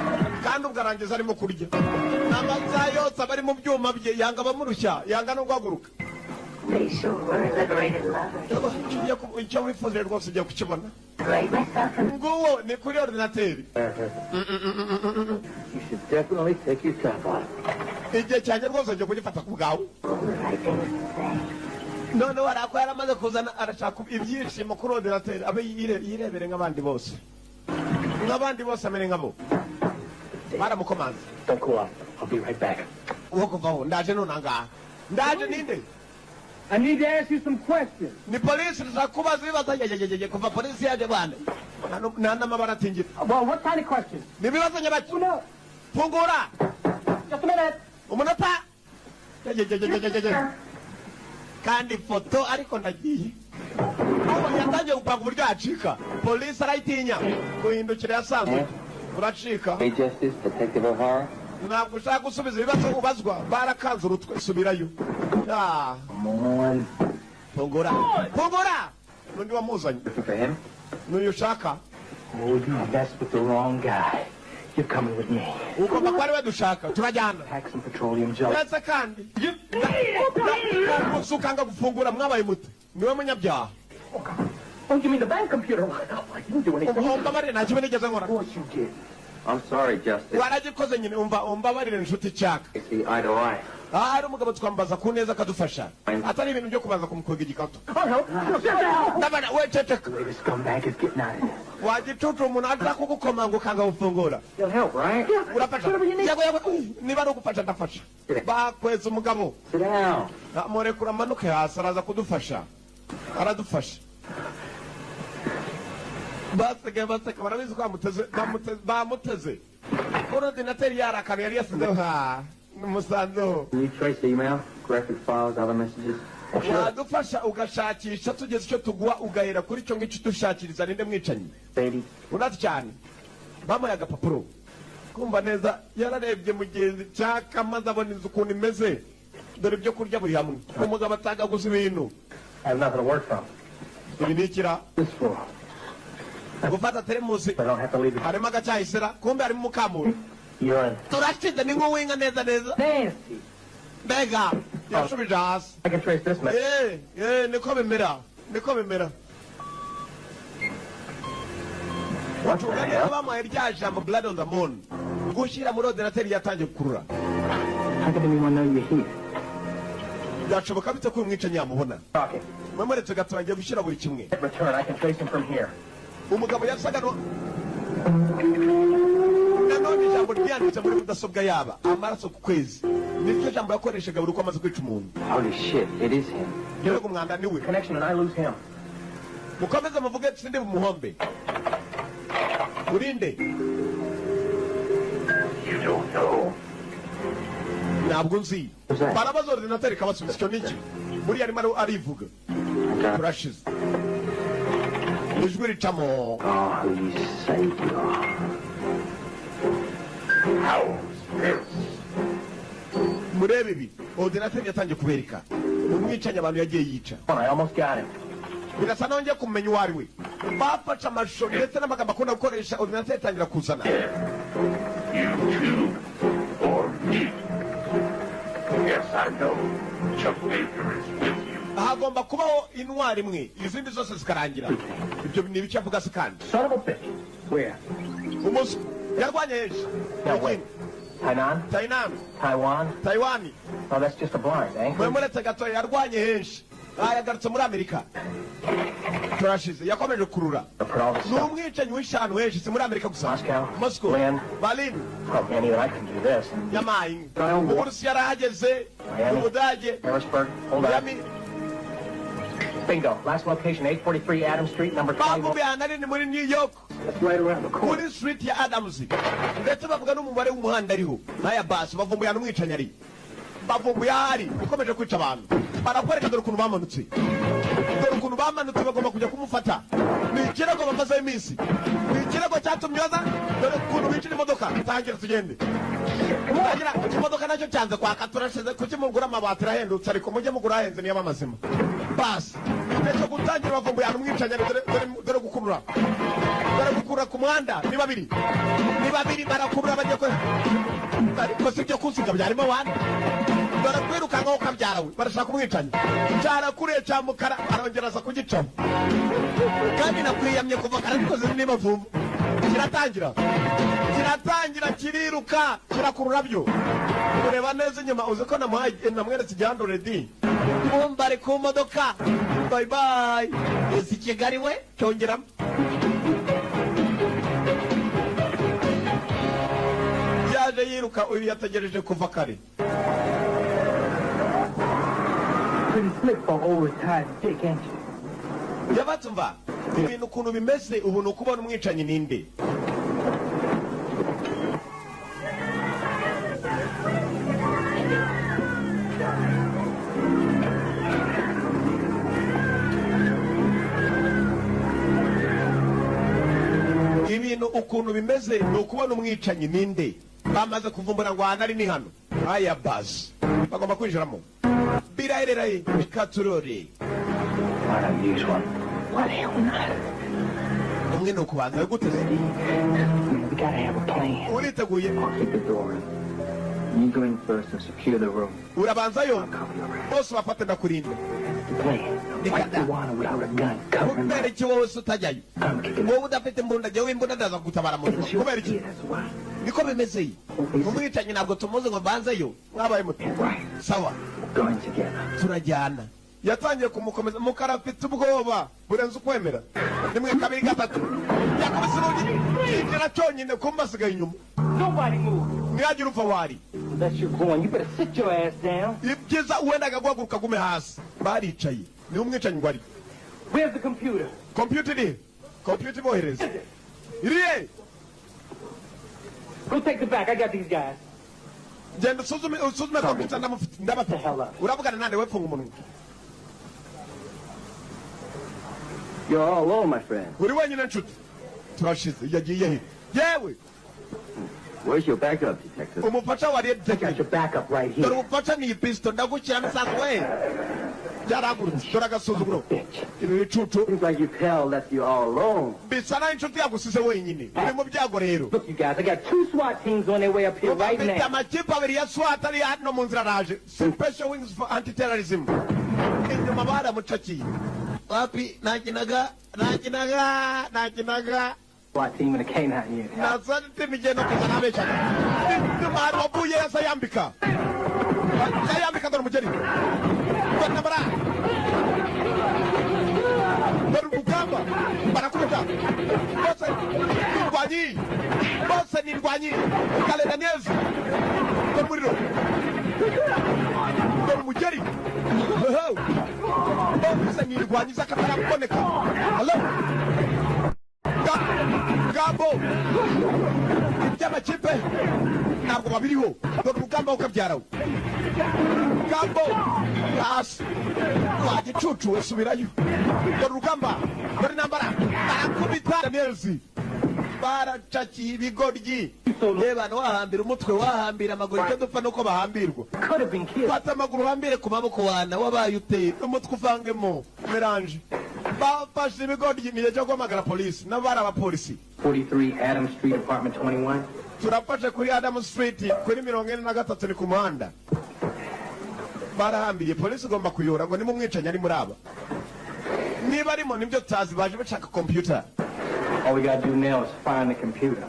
Kandi ubwarangiza arimo kurya. Amasaha yose abari mu byuma bye yanga bamurushya yanga no guhaguruka. They sure were liberated lovers. Icyo wifuza rwose ugiye kukibona. Grade myself in Nguwo ni kuri ordinateri. You should definitely take your top off. Igihe cyanjye rwose ngiye kugifata ku bwawe. all the right things to say. None warakora yaramaze kuzana arashaka ibyishimo kuri ordinateri abe yirebere nk'abandi bose. Nk'abandi bose amere nkabo. Baramukomanze. Don't go out. I'll be right back. Uwo kuvaho ndaje nonanga. Ndaje ninde? I need to ask you some questions. Ni polisi nzakubaza ibibazo yejejeje kuva polisi yaje bwana. Nana mabara tingira. Well, what kind of questions? Ni bibazo nyabaki. No. Fungura. Just a minute. Umunota. Yejejeje. Kandi foto ariko ndagiye. Ubu yatangiye gupanga uburyo yacika. Polisi arayitinya. Guhindukira yasanzwe. Uracika. Hey, Justice, Detective O'Hara. Ntabwo ushaka gusubiza ibibazo ubazwa. Barakanze urutwe subirayo. Come on. Fungura. Fungura. Nundi wamuzanye. Looking for him? Nuyu ushaka. Oh, you messed with the wrong guy. You're coming with me. Ugomba kuba ari we dushaka. Turajyana. Pack some petroleum jelly. Uretse kandi. Usukanga gufungura mwabaye mute. Niwe munyabyaha. Oh, you mean the bank computer? I didn't do anything. Umva barire nta kibi nigeze nkora. Of course you did. I'm sorry, Justice. Waragikoze nyine umva barire inshuti cyaka. You see eye to eye. Hari umugabo twambaza ku neza akadufasha. Atari ibintu byo kubanza kumukwega igikato. Oh, no. Sit down. Ndabana we ceceka. The way the scumbag is getting out of here. Wagicucu umuntu aza kugukomanga ukanga gufungura. You'll help, right? Urafasha. Yego niba ari ugufasha ndafasha. Bakweza umugabo. Sit down. Murekura amanuke hasi araza kudufasha. Aradufasha. Baseke barabizi ko bamuteze. Ordinateri yarakana yari yasizeho umusanzu. Can you trace the email, graphic files, other messages? Wadufasha ugashakisha tugeze icyo tuguha ugahera kuri cyo ngicyo dushakiriza ninde mwicanyi. Baby. Unazi cyane. Bamuhaye agapapuro. Kumva neza yararebye mugenzi cyaka maze abona inzu ukuntu imeze. Dore ibyo kurya buri hamwe. Umugabo atanga gusa ibintu. I have nothing to work from. ibinikira This floor. gufata teremusi I don't have to leave it. harimo agacayisira kumbe harimo umukamuro Urine. turashize ni nk'uwinga neza neza Nancy. mbega yashubije hasi I can trace this mess. niko bimera What the tugane hell? bamuhaye rya jambo blood on the moon gushyira muri ordinateri yatangiye gukurura How could anyone know you're here? byashoboka bite ko uyu mwicanyi yamubona Talking. mwemuretse gatangiye gushyira buri kimwe Hit return. I can trace him from here. umugabo yasaga nanone ijambo ryanditse muri mudasobwa yaba amaraso ku kwezi niryo jambo yakoreshaga buri uko amaze kwica umuntu Holy shit, it is him. rero umwanda ni we Connection and I lose him. mukomeze muvuge sindi bumuhombe urinde You don't know. ntabwo nzi Who's that? barabaza ordinateri ikabasubiza icyo niki buriya arimo arivuga turashize ijwi ricamo Oh, who you say you are. How's this? murebe ibi ordinateri yatangiye kubereka umwicanyi abantu yagiye yica I almost got him. birasa naho ngiye kumenya uwo ari we bafashe amashusho ndetse n'amagambo akunda gukoresha ordinateri itangira kuzana You two or me? Yes, I know. Chuck Baker is with you. hagomba kubaho intwari imwe izindi zose zikarangira ibyo ni ibice avuga se kandi Son of a bitch. Where? umunsi yarwanye henshi Now wait. Tainan? tayinani Taiwan? tayiwani Oh, that's just a blind, eh? mwemuretse gatoya yarwanye henshi yagarutse muri amerika turashize yakomeje kurura I put all this ni stuff. umwicanyi w'eshanu henshi si muri amerika gusa Moscow, moscow Berlin. berlin Oh, man, even I can do this. yamaye uburusiya yarahageze ubudage Harrisburg. Hold on. Miami. Bingo. Last location, 843 Adams Street, number 21. bavumbuye ahantu ari ni muri new york That's right around the corner. kuri street ya adams ndetse bavuga n'umubare w'umuhanda ariho n'aya basi bavumbuye ahantu umwicanyi ari bavumbuye ahari ukomeje kwica abantu barakwereka dore ukuntu bamanutse dore ukuntu bamanutse bagomba kujya kumufata ni ikirego bamazeho iminsi ni ikirego cyatumye oza dore ukuntu bicira imodoka tangira tugende tangira imodoka nacyo cyanze kwaka turashize kuki mugura amabati ahendutse ariko mujye mugura ahenze niyo amazima basi ndetse gutangira bavumbuye ahantu umwicanyi ari dore gukurura dore gukurura ku muhanda ni babiri barakurura bagiye kwe ariko si ibyo kunsiga byarimo wana dore kwirukankaho ukabyara we barashaka umwicanyi cyarakuriye cya mukara arongera aza kugicamo kandi nakwiyamye kuva kare ariko ziri niba vumbu kiratangira kiriruka kirakurura byo ureba neza inyuma uzi ko namweretse igihando redi bumva ari ku modoka bye bye isi kigali we cyongeramo yaje yiruka uyu yategereje kuva kare Pretty slick for oversized dick, ain't you? yabatumva ibintu ukuntu bimeze ubu ni ukubona umwicanyi ninde ibintu ukuntu bimeze ni ukubona umwicanyi ninde bamaze kuvumbura ngo ahantu ari ni hano aya basi bagomba kwinjiramo biraheraye bikaturore Why not use one? Why the hell not? umwe ni ukubanza guteze We gotta have a plan. uriteguye Keep the door. You go in first and secure the room. urabanzayo bose bafate ndakurinda The plan. Like the one without a gun. Covering kubera iki wowe se utajyayo I'm kicking wowe udafite imbunda jyewe imbunda ndaza gutabara mu nyuma kubera iki That's why. niko bimeze umwicanyi ntabwo tumuzi ngo mbanzeyo mwabaye muto Right. sawa Going together. turajyana yatangiye kumukomeza mukara afite ubwoba burenze ukwemera rimwe kabiri gatatu yakubise urugi yinjira cyonyine kumba asigaye inyuma Nobody move. ntihagire upfa wari That's your going. You better sit your ass down. ibyiza wendaga guhaguruka agume hasi baricaye niho umwicanyi ngo ari Where's the computer? kompiyuta irihe kompiyuta ibohereza irihe Go take the back. I got these guys. genda usuzume kompiyuta ndabafite uravugana nande wepfunga umunwa You're all alone, my friend. uri wenyine nshuti turashize yagiye he yewe Where's your backup, detective? umufasha wariye I got your detektive backup right dore here. umufasha ni ipisito ndagukira misanzu we byaragurutse dore agasuzuguro ibi bicucu Seems like your pal left you all alone. bisa naho inshuti yagusize wenyine uri mu byago rero. Look, you guys, I got 2 SWAT teams on their way up here right Bafite now. amakipe abiri ya SWAT ari hano mu nzira araje. Special Wings for Anti-Terrorism. Inyuma baramucakiye. Wapi nakinaga. SWAT team in a canine unit. Nazante migeno kuzana abecha. Inyuma hari wabuye yasayambika. Sayambika dore umugeri. Batabara. Dore urugamba. Barakubita. Bose nirwanyi. Kale Daniels. Dore umuriro. Dore umugeri. Bose nirwanyi zakataraboneka. Hello. Gabo iby'amakipe ntabwo babiriho dore urugamba ukabyaraho Gabo hasi wa gicucu esubirayo dore urugamba dore intambara barakubita Daniels baracakiye ibigoryi reba wahambira umutwe wahambira amaguru icyo dupfa nuko bahambirwa fata amaguru uhambire ku maboko wana wabaye uteye n'umutwe uvangemo melange bafashe ibigoryi niyo cyo guhamagara polisi n'abari abapolisi 43 Adams Street, apartment 21. turafashe kuri Adam Street kuri 43 ni ku muhanda barahambiriye polisi igomba kuyora ngo nimumwicanye ari muri aba niba arimo nibyo tazi baje bashaka computer. All we gotta do now is find the computer.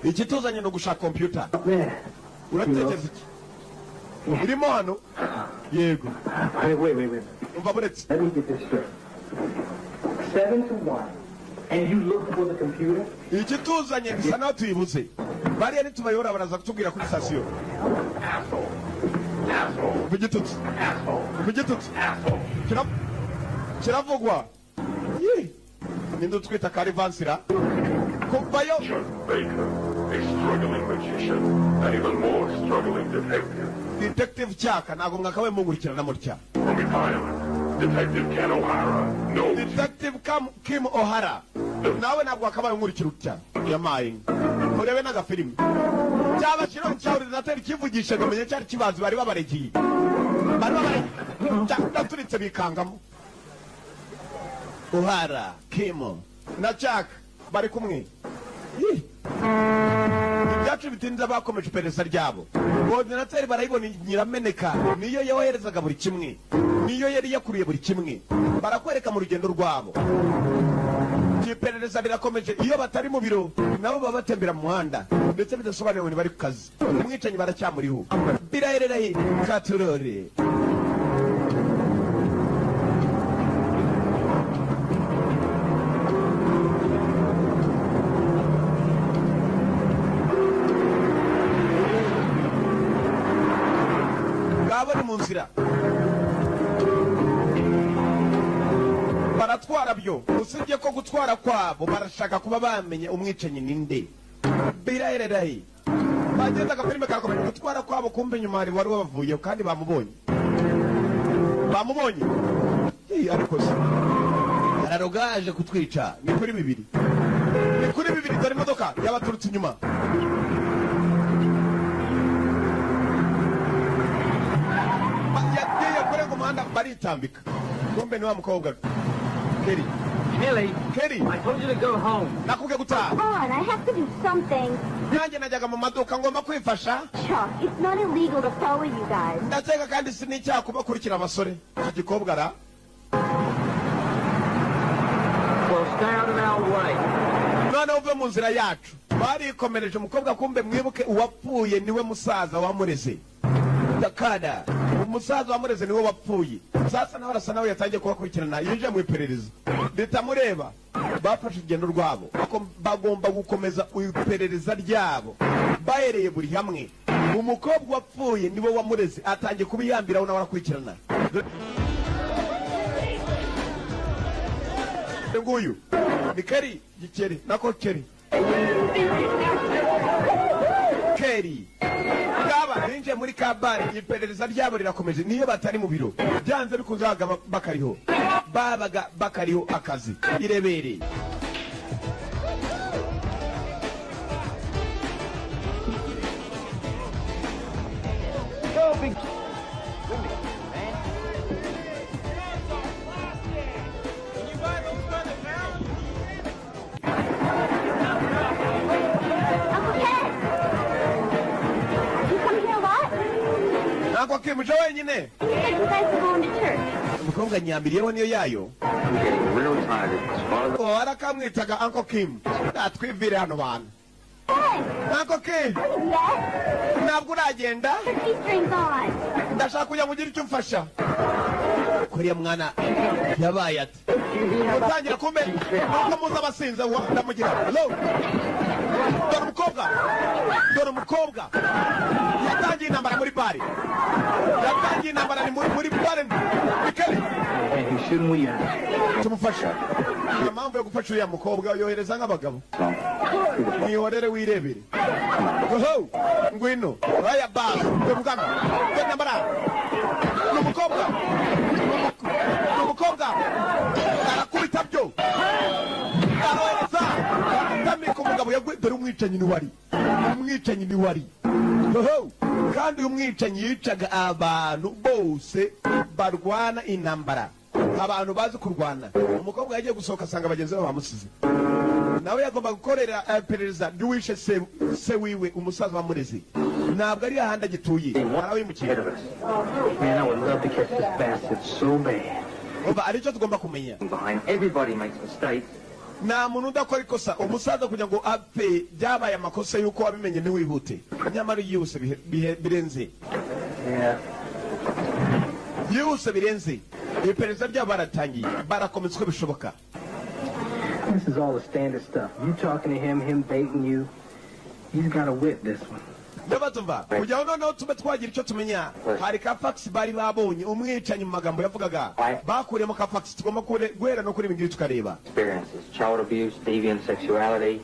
Ikituzanye no gushaka computer. Man. Uratekereza iki? Irimo hano? Yego. Wait. Umva buretse. Let me get this straight. 7 to 1. And you look for the computer? Ikituzanye bisa naho tuyibuze. Bariya nitubayora baraza kutubwira kuri station. Bugitutsi. Kiravugwa. Nindo twita karivansira. Kubayo. Chuck Baker, a struggling magician, and even more struggling detective. Detective Chaka ntabwo mwakabaye mugurikirana mutya. From Long Island, Detective Ken O'Hara knows. Detective Kim O'Hara. Nawe ntabwo wakabaye nkurikira utya. Yamaye. Murebe n'agafilimi. Cyaba kiro cyawuri nateri kivugisha gamenye cyari kibazi bari babaregiye. Cyaturitse bikangamo. O'Hara, Kim na Chaka bari kumwe. Ibyacu bitinze bakomeje iperereza ryabo. Ordinateri barayibona nyirameneka niyo yoherezaga buri kimwe. Niyo yari yakuriye buri kimwe. Barakwereka mu rugendo rwabo. Iperereza rirakomeje iyo batari mu biro nabo baba batembera mu muhanda ndetse bidasobanuye ngo bari ku kazi. Umwicanyi baracyamuriho. Birahereraye katurore. Bari mu nzira baratwara byo usibye ko gutwara kwabo barashaka kuba bamenye umwicanyi ninde. Birahereraye bagenda agafilime karakomeye gutwara kwabo kumbe nyuma hari wari wabavuyeho kandi bamubonye ariko se ararogaje kutwica ni kuri bibiri dore imodoka yabaturutse inyuma. Baritambika kumbe ni wa mukobwa Kelly. I told you to go home. Nakubwiye gutaha. Come on, I have to do something. Nanjye najyaga mu maduka ngomba kwifasha. Chuck, it's not illegal to follow you guys. Ndateka kandi sinicyaha kubakurikira abasore. Iki gikobwa ra. Well, stay out of our way. None uve mu nzira yacu. Barikomereje umukobwa kumbe mwibuke uwapfuye niwe musaza wamureze. Dakada. Umusaza wamureze niwe wapfuye. Sasa nawe arasa nawe yatangiye kubakurikirana yinjiye mu iperereza. Bitamureba bafashe urugendo rwabo bagomba gukomeza iperereza ryabo bahereye buri hamwe. Umukobwa wapfuye niwe wamureze atangiye kubiyambiraho nawe arakurikirana. Nguyu ni Keri gikeri nako Keri ngaba ninje muri kabari iperereza ryabo rirakomeje niyo batari mu biro byanze bikunzaga bakariho babaga bakariho akazi irebereye. muje wenyine You said you guys were going to church. umukobwa nyambiriyeho niyo yayo I'm getting real tired of this. Father, warakamwitaga Uncle Kim natwibwire hano bantu Hey, Uncle Kim what is that? ntabwo uragenda Put these strings on. ndashaka kujya mugira icyo umfasha kuriya mwana yabaye ati utangira kumbe nuko muza abasinze ndamugira hello dore umukobwa yatangiye intambara muri bare yatangiye intambara muri bare bikari And he shouldn't we tumufasha nta mpamvu yo gufasha uriya mukobwa yohereza nk'abagabo mwihorere wirebere oho ngwino raya basi ndemuganga ndemuganga ni umukobwa arakubita byo arohereza atamika umugabo yagwe dore umwicanyi ni wari oho kandi uyu mwicanyi yicaga abantu bose barwana intambara abantu bazi kurwana umukobwa yagiye gusohoka asanga bagenzi be bamusize nawe yagomba gukorera iperereza ry'uwishe se wiwe umusaza wamureze ntabwo ari ahandi agituye arawimukiye Man, I would love to catch this bastard so bad. uba aricyo tugomba kumenya behind everybody makes mistakes. nta muntu udakora ikosa umusaza kugira ngo apfe byabaye amakosa y'uko wabimenye ntiwihute nyamara yihuse birenze yihuse birenze iperereza ryabo baratangiye barakomeza uko bishoboka. This is all the standard stuff. You talking to him baiting you. He's got to whip this one. Ndabatumva kugira ngo noneho tube twagira icyo tumenya hari ka fax bari babonye umwicanyi mu magambo yavugaga bakuriyemo ka fax tugomba guhera no kuri ibingibi tukareba Experiences, child abuse, deviant sexuality.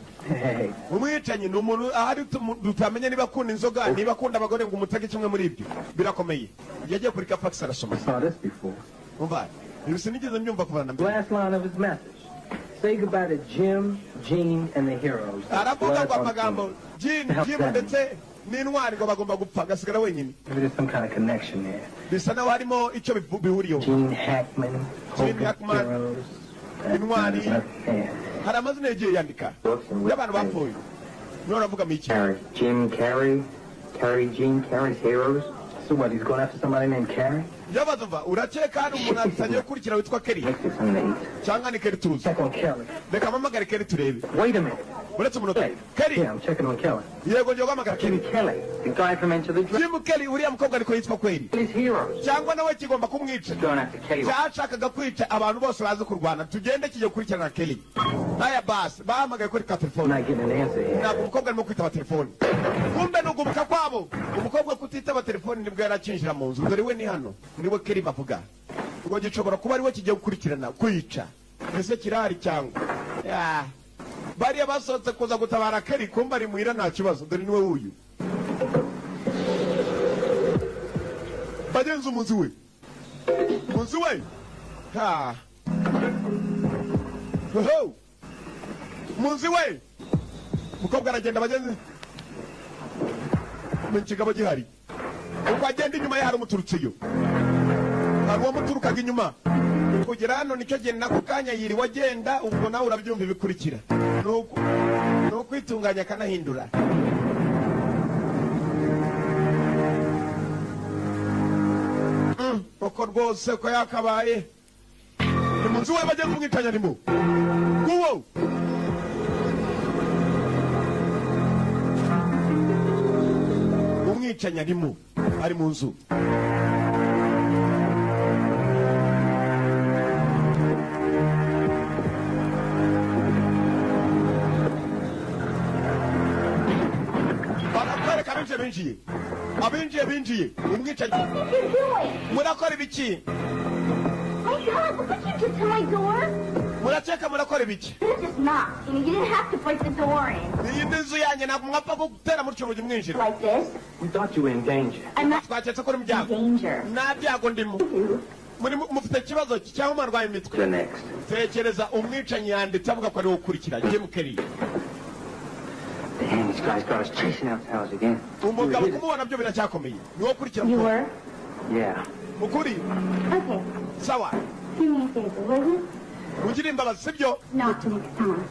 umwicanyi ni umuntu ahari tutamenya niba akunda inzoga niba akunda abagore ngo umutage kimwe muri ibyo birakomeye yagiye kuri ka fax arasoma Saw this before. umva sinigeze mbyumva kuva na mbere. Last line of his message. Say goodbye to Jim, Gene, and the heroes. aravuga ngo amagambo Jim ndetse n'intwari ngo bagomba gupfa agasigara wenyine. Maybe there's some kind of connection there. bisa naho harimo icyo bihuriyeho. Gene Hackman, heroes. intwari hari amazina yagiye yandika y'abantu bapfuye niho aravuga mu iki Jim Carrey, Gene Carrey's heroes. So what, he's going after somebody named Carrie? Yabatumva urakeka hano umuntu atangiye gukurikira witwa Kelly cyangwa ni Kelly tuzi Check on Kelly. reka mpamagare Kelly turebe Wait a minute. uretse umunota Kelly Yeah, I'm checking on Kelly. yego ngiye guhamagara Kelly Kelly, the guy from Enter the Dragon. Jim Kelly uriya mukobwa ariko yitwa kweli His heroes. cyangwa nawe kigomba kumwica Going after Kelly. cyashakaga kwica abantu bose bazi kurwana tugende kijye gukurikirana Kelly aya basi bahamagaye kuri ka I'm telefone not getting an answer here. ntabwo umukobwa arimo kwitaba telefone kumbe nugubuka kwabo umukobwa kutitaba telefone nibwo yarakinjira mu nzu dore we ni hano niwe Kelly bavuga ngo gishobora kuba ari we kigiye gukurikirana kwica ese kirahari cyangwa bariya basohotse kuza gutabara Kelly kumbe ari muhira nta kibazo dore niwe wuyu bagenzi umunsi we oho munsi we umukobwa aragenda bagenzi mu kigabo gihari uko agenda inyuma ye hari umuturutseyo hari uwo muturukaga inyuma kugera hano nicyo gihe nako kanya yiriwe agenda ubwo nawe urabyumva ibikurikira ni ukwitunganya akanahindura uko rwose ko yakabaye ni munsi we bagenzi umwicanyi arimo nguwo umwicanyi arimo ari mu nzu barakwereka abinjiye umwicanyi murakora ibiki My God, look what you did to my door. murakeka murakora ibiki You just knocked. You didn't have to break the door in. iyi ni inzu yanjye ntabwo mwapfa gutera mutyo urugi mwinjira Like this. We thought you were in danger. I'm not twaketse ko uri mu in byago danger. nta byago ndimo mufite ikibazo cyangwa mwarwaye imitwe The next. tekereza umwicanyi yanditse avuga ko ari ukurikira Jim Kelly Damn, this guy's got us chasing our tails again. umugabo kumubona byo biracyakomeye niwo ukurikira You were? Yeah. mukuri Okay. sawa Do me a favor, will you? mugire imbabazi sibyo Not next time.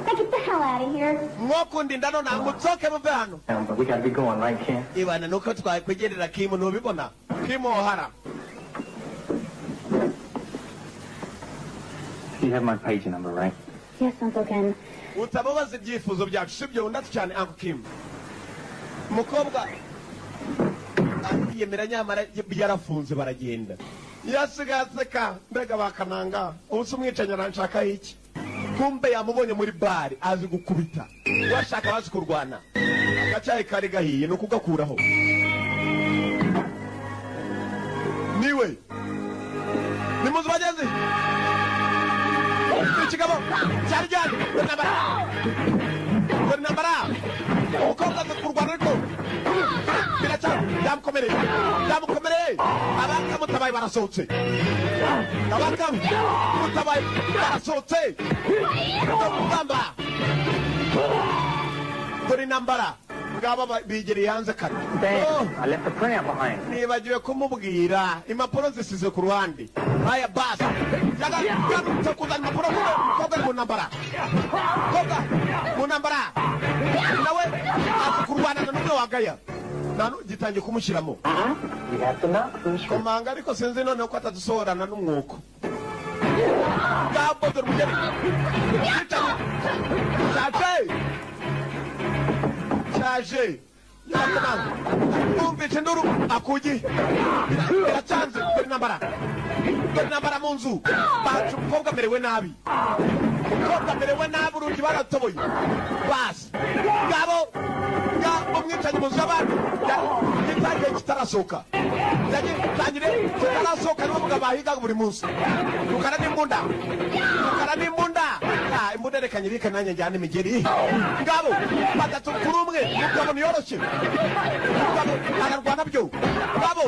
Now get the hell out of here. mwokundi ndano ntabwo nsoke muve hano But we got to be going, right, Ken? ibana nuko twakwegerera Kim ntubibona Kim O'Hara. You have my page number, right? Yes, Uncle Ken. utababaza ibyifuzo byacu sibyo ndetse cyane Uncle Kim umukobwa yemera nyamara yarafunze baragenda yasigatseka mbega bakananga ubusa umwicanya aranshaka iki kumbe yamubonye muri bari azi gukubita washaka bazi kurwana agacyayi kari gahiye no kugakuraho niwe nimuzi bageze ikigabo cyari cyane nambara umukobwa aza kurwana ariko biracyari byamukomereye abakamutabaye barasohotse kugamba dore nambara ngaba bigereye hanze kare nibagiwe kumubwira impapuro zisize ku ruhande aya basi yagarutse kuzana impapuro koga mu nambara nawe azi kurwanana n'umwe wagaya nanu gitangiye kumushyiramo komanga ariko sinzi noneho ko atadusohorana n'umwuko ngabo dore umugeni cyaje yakomanga umvise nduru akugi biracanze dore nambara mu nzu bacu umukobwa amerewe nabi urugi baratoboye basi ngabo umwicanyi mu nzu y'abandi gitangiye kitarasohoka niwo mugabo bahiga buri munsi rukara n'imbunda imbunda reka nyibike nanjye njyane imigeri ngabo batatu kuri umwe umugabo ntiyoroshye umugabo ararwana byo ngabo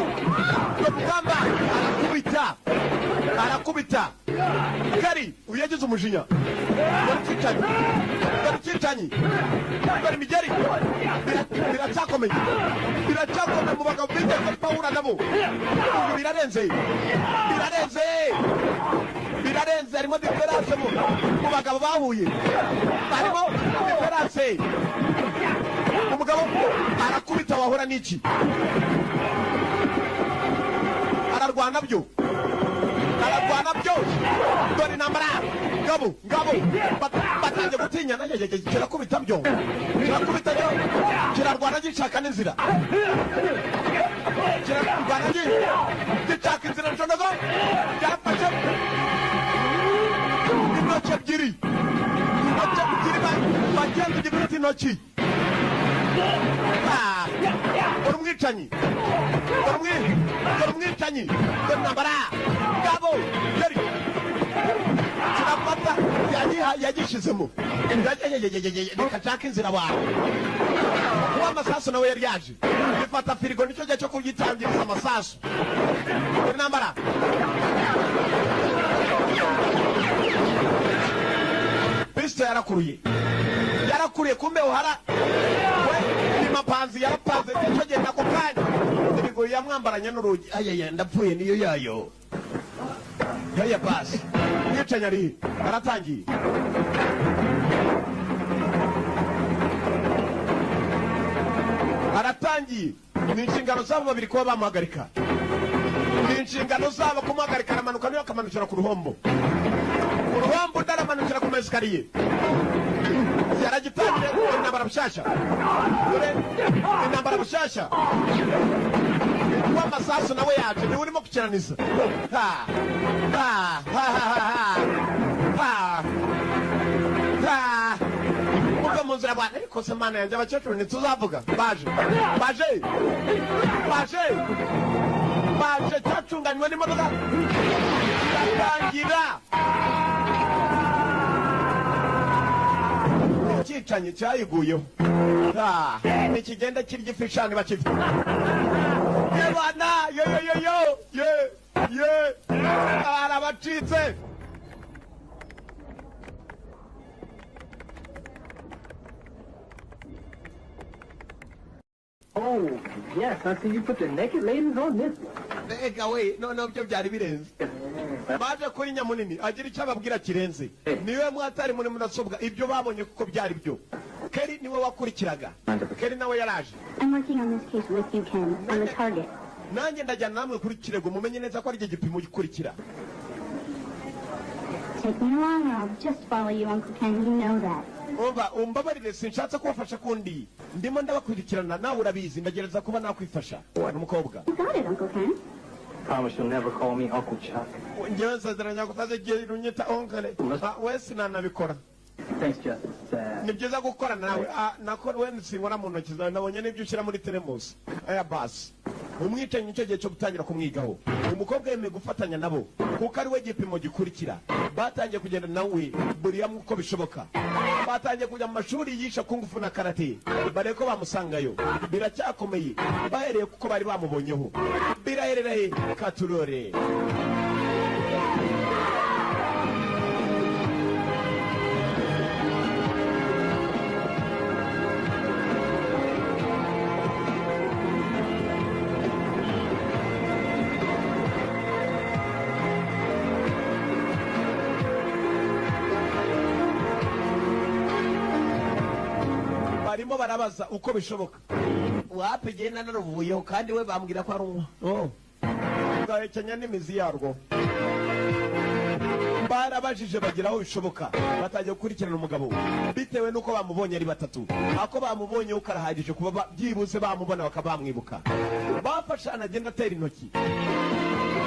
rugamba arakubita kari uyagize umujinya dore icyicanyi dore imigeri biracyakomeye mu bagabo bigeze bahura nabo birarenze harimo diferanse mu bagabo bahuye harimo diferanse umugabo arakubita wahora n'iki ararwana byo dore nambara ngabo batangiye gutinyana kirakubita byo kirarwana gishaka n'inzira gishaka inzira nshondogo byarafashe intoki ebyiri bagenda igifite intoki dore umwicanyi dore nambara ngabo yari kirafata yagishizemo reka nshaka inzira wawe kuba amasasu nawe yari yaje bifata firigo nicyo gihe cyo kubyitangiriza amasasu dore nambara Kristo yarakuruye kumbe O'Hara we imapanzi yarapanze nicyo gihe nako kanya firigo yamwambaranye n'urugi ayaya ndapfuye niyo yayo yaya basi umwicanyi ari aratangiye ni inshingano zabo babiri kuba bamuhagarika ni inshingano zabo kumuhagarika aramanuka niyo akamanukira ku ruhombo undi aramanukira ku mesikariye yaragitangiye intambara bushyashya w'amasasu nawe yaje niwe urimo kukiranisa muve mu nzira bwana ariko se mana yanjye abakecuru ntituzavuga baje cyacunganywe n'imodoka iratangira icyicanyi cyayiguyeho nikigenda kirya ifishani bakifite yebana arabacitse Oh, yes, I see you put the naked ladies on this one. Ega we, no byo byari birenze. Baje kuri Nyamunini, agira icyo ababwira kirenze. Niwe mwatari muri mudasobwa ibyo babonye kuko byari byo. Keri niwe wakurikiraga. Keri nawe yaraje. I'm working on this case with you, Ken, on the target. nanjye ndajyana namwe kuri kirego mumenye neza ko ari igihe gipimo gikurikira. Take me along or I'll just follow you, Uncle Ken. You know that. Umva umbabarire sinshatse kubafasha kundi ndimo ndabakurikirana nawe urabizi ndagereza kuba nakwifasha umukobwa. You got it, Uncle Ken. Promise you'll never call me Uncle Chuck. Njyewe nsezeranya kutazigira unyita onkele. Wese nanabikora. Thanks, Justice. Ni byiza gukorana nawe. Nakora we nsingora mu ntoki zawe nabonye n'ibyo ushyira muri teremusi. Aya basi. Umwicanyi nicyo gihe cyo gutangira kumwigaho. Umukobwa yemeye gufatanya nabo kuko ari we gipimo gikurikira. Batangiye kugenda nawe buriya uko bishoboka. Batangiye kujya mu mashuri yisha kungufu na karate. Bareko bamusangayo. Biracyakomeye. Bahereye kuko bari bamubonyeho. Biraherera he katurore. Barimo barabaza uko bishoboka. Wapegena naruvuyeho kandi we bambwira ko ari umwa. Gahekenya n'imizi yarwo. Barabajije bagira aho bishoboka. Batajya gukurikirana umugabo bitewe nuko bamubonye ari batatu. Ako bamubonye ukarahagije kuba byibuze bamubona bakabamwibuka. Bafashana agenda atera intoki.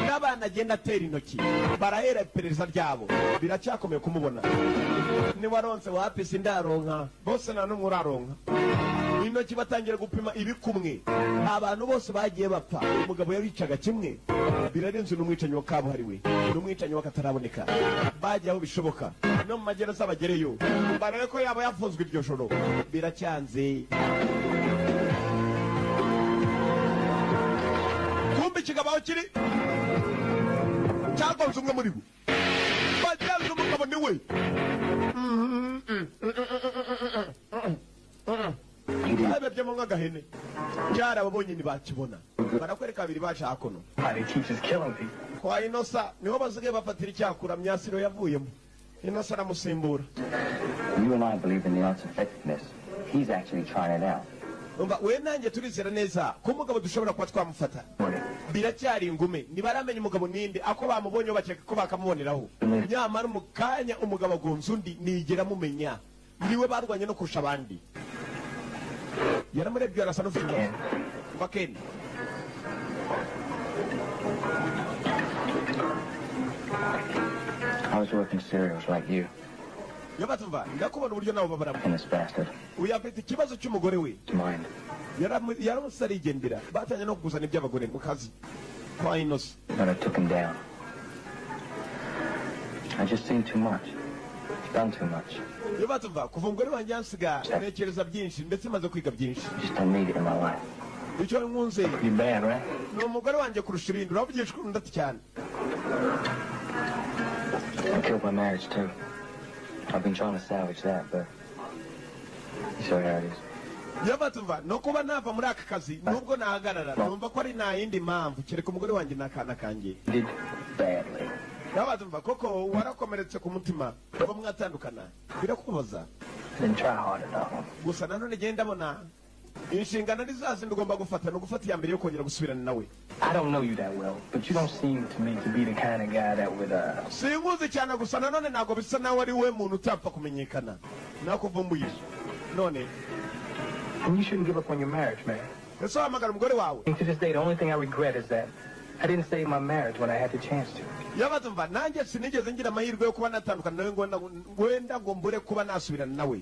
N'abana agenda atera intoki. Barahera iperereza ryabo. Biracyakomeye kumubona. Ni waronse wapise ndaronka. Bose na numwe uraronka. Intoki batangira gupima ibikumwe. Abantu bose bagiye bapfa. Umugabo yabicaga kimwe. Birarenze n'umwicanyi wa kabuhariwe. N'umwicanyi wa kataraboneka. Bagiye aho bishoboka. No mu magereza bagereyo. Baraye ko yaba yafunzwe iryo joro. Biracyanze. Kumbe kigabaho kiri. Cyagonze umwe muri bo. Bagenze umugabo ni we. Abebyemo nk'agahene. Cyarababonye ntibakibona. Barakwereka babiri bashakono. He keeps killing people. Kwa Inosa niho basigaye bafatira icyakura myasiro yavuyemo. Inosa aramusimbura. You and I believe in the art's effectiveness. He's actually trying it out. Umva we nanjye turizera neza ko umugabo dushobora kuba twamufata. Biracyari ingume nibaramenya umugabo ninde ako bamubonye bakeka ko bakamuboneraho. Nyamara mu kanya umugabo agonze undi nigera mumenya. Niwe barwanye no kurusha abandi. Yaramurebye arasa n'ufite. Bakeni. I was working cereals like you. Yabatumva ndakubona uburyo nawo babara. And this bastard. Uyafite ikibazo cy'umugore we. Mind. Yaramusarigendera batanye no kuzana iby'abagore mu kazi. Kwa Inosa. But I took him down. I just seen too much. I've done too much. Yabatumva kuva umugore wanjye yansiga nekereza byinshi ndetse maze kwiga byinshi. Just don't need it in my life. Icyo nkunze. You bad, right? No umugore wanjye kurusha ibindi urabugishwa ndati cyane. I killed my marriage too. I've been trying to salvage that, but you saw how it is. Yabatumva no kuba nava muri aka kazi nubwo nahagarara numva ko ari nta yindi mpamvu kereka umugore wanjye n'akana kanjye. Did badly. Yabatumva koko warakomeretse ku mutima kuba mwatandukana birakubaza. Then try hard enough. Gusa nanone genda mbona inshingano ntizazindi ugomba gufata no gufata iya mbere yo kongera gusubirana nawe. I don't know you that well, but you don't seem to me to be the kind of guy that would Singuzi cyane gusa nanone ntabwo bisa nawe ari we muntu utapfa kumenyekana. Nakuvumbuye. None and you shouldn't give up on your marriage, man. ese wahamagara umugore wawe. And to this day, the only thing I regret is that I didn't save my marriage when I had the chance to. Yabatumva nanjye sinigeze ngira amahirwe yo kuba natandukana nawe ngwenda ngo mbure kuba nasubirana nawe.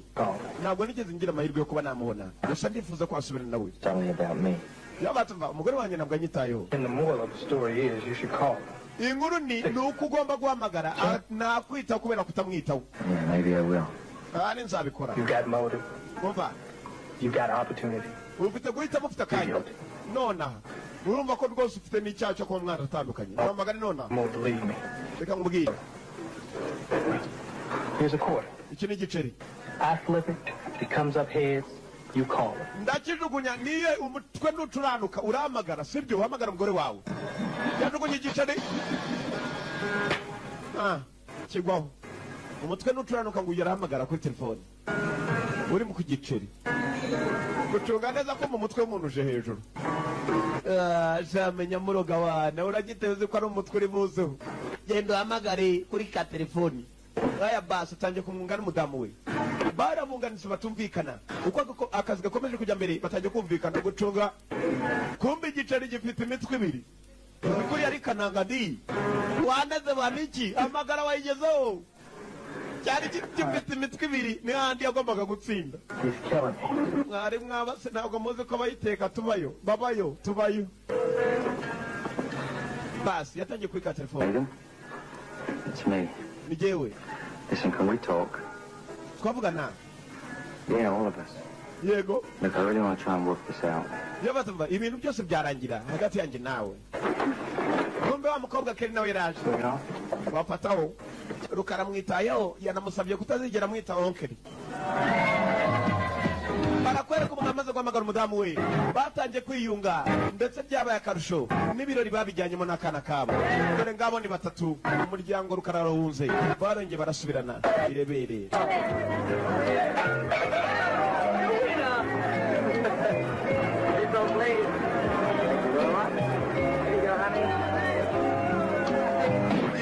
Ntabwo nigeze ngira amahirwe yo kuba namubona. Gusa ndifuza ko asubirana nawe. Tell me about me. Yabatumva umugore wanjye ntabwo anyitayeho. And the moral of the story is you should call. Inkuru ni uko ugomba guhamagara nakwita kubera kutamwitaho. Yeah, maybe I will. Ari nzabikora. You got motive. Umva. You got opportunity. Ufite guhitamo ufite akanya. Nona. Urumva ko rwose ufite n'icyaha cyo kuba mwana atandukanye. Uhamagara nona. More believe me. Reka ngubwire. Here's a quarter. Iki ni igiceri. I flip it. It comes up heads. You call it. Ndakijugunya niye umutwe n'uturanuka urahamagara sibyo uhamagara umugore wawe. Yajugunye igiceri. Kigwaho. Umutwe n'uturanuka ngo yarahamagara kuri telefone. Uri mu kugiceri. Gucunga neza ko mu mutwe w'umuntu uje hejuru. Jamenya muroga wana uragiteze ko ari umutwe uri buzeho. Genda uhamagare kuri ka telefoni. Aya basi utangiye kumwunga n'umudamu we. Baramwunganise batumvikana. Uko akazi gakomeje kujya mbere batangiye kumvikana gucunga. Kumbe igiceri gifite imitwe ibiri. Kuri yari kananga ndi. Wanaze baniki amagara wayigezeho. Cyari gifite imitwe ibiri ni handi yagombaga gutsinda. Mwari mwabase ntabwo muzi ko bayiteka tubayo. Babayo tubayo. Basi yatangiye kuri ka telefoni. It's me. Ni jewe. Listen, can we talk? Twavugana. Yeah, all of us. Yego. Look, I really want to try and work this out. Yabatumva ibintu byose byarangira hagati yanjye nawe. Kumbe wa mukobwa keri nawe yaraje. Wafataho. Rukara mwitayeho yanamusabye kutazigera mwita onkeri. Barakwereka umuntu amaze guhamagara umudamu we. Batangiye kwiyunga ndetse byabaye akarusho n'ibirori babijyanyemo n'akana kabo. Dore ngabo ni batatu umuryango Rukara rawunze barongeye barasubirana irebere.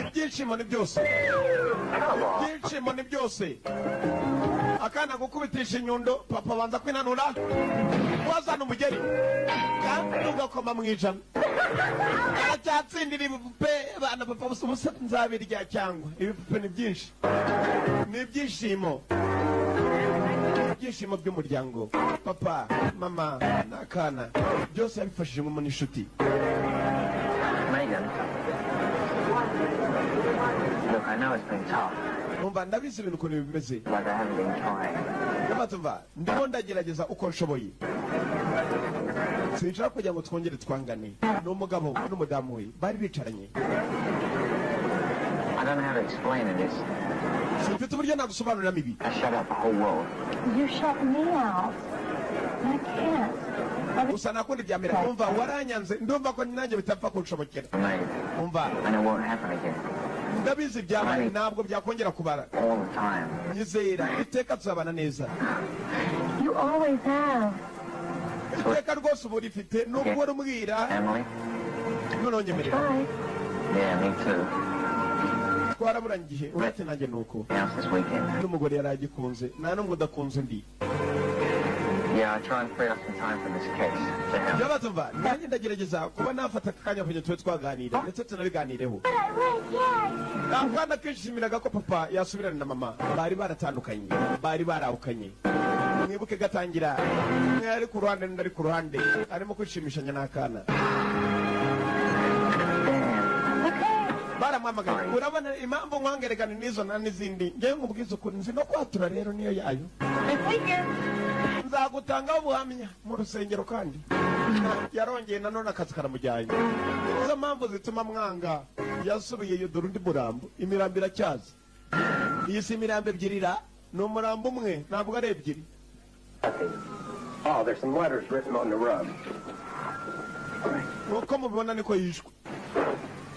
Ibyishimo ni byose. Ibyishimo ni byose. Akana gukubitisha inyundo papa banza kwinanura wazana umugeri kandi ugakoma mu ijana aracyatsindira ibipupe bana papa busa nzabirya cyangwa ibipupe ni byinshi ni ibyishimo ibyishimo by'umuryango papa mama n'akana byose yabifashijemo n'inshuti. Megan, look, I know it's been tough. Umva ndabizi ibintu ukuntu bimeze. Like I haven't been trying. Ndabatumva ndimo ndagerageza uko nshoboye. Sinshaka kugira ngo twongere twangane. N'umugabo n'umudamu we bari bicaranye. I don't know how to explain it. Simfite uburyo nagusobanurira mibi. I shut out the whole world. You shut me out. I can't. Usa nakundi byamera. Umva waranyanze ndumva ko nanjye bitapfa kunshobokera. Umva. And it won't happen again. Ndabizi byabaye ntabwo byakongera kubara. All the time. Nyizera iteka tuzabana neza. You always have. Iteka rwose ubu rifite nubwo urumwira. Emily? Nononyemerera. Bye. Yeah, me too. Twaraburanye igihe uretse nanjye nuko. House this weekend. N'umugore yaragikunze nta n'umwe udakunze undi. Yeah, I try and free up some time from this case. Yabatumva nanjye ndagerageza kuba nafata akanya kugira tube twaganira ndetse tunabiganireho. Akana kishimiraga ko papa yasubirana na mama bari baratandukanye bari barawukanye. Mwibuke gatangira mwe ari ku ruhande ndari ku ruhande arimo kwishimishanya n'akana. Baramwamagana urabona impamvu nkwangerekana n'izo na n'izindi ngewe nkubwiza ukuntu nzi no kwatura rero niyo yayo. Nzagutangaho ubuhamya mu rusengero kandi yarongeye nanone akazi karamujyanye. Izo mpamvu zituma mwanga yasubiye iyo dore undi murambo imirambo iracyaza. Iyi si imirambo ebyirira ni umurambo umwe ntabwo ari ebyiri. Oh, there's some letters written on the rug. Uko mubibona niko yishwe.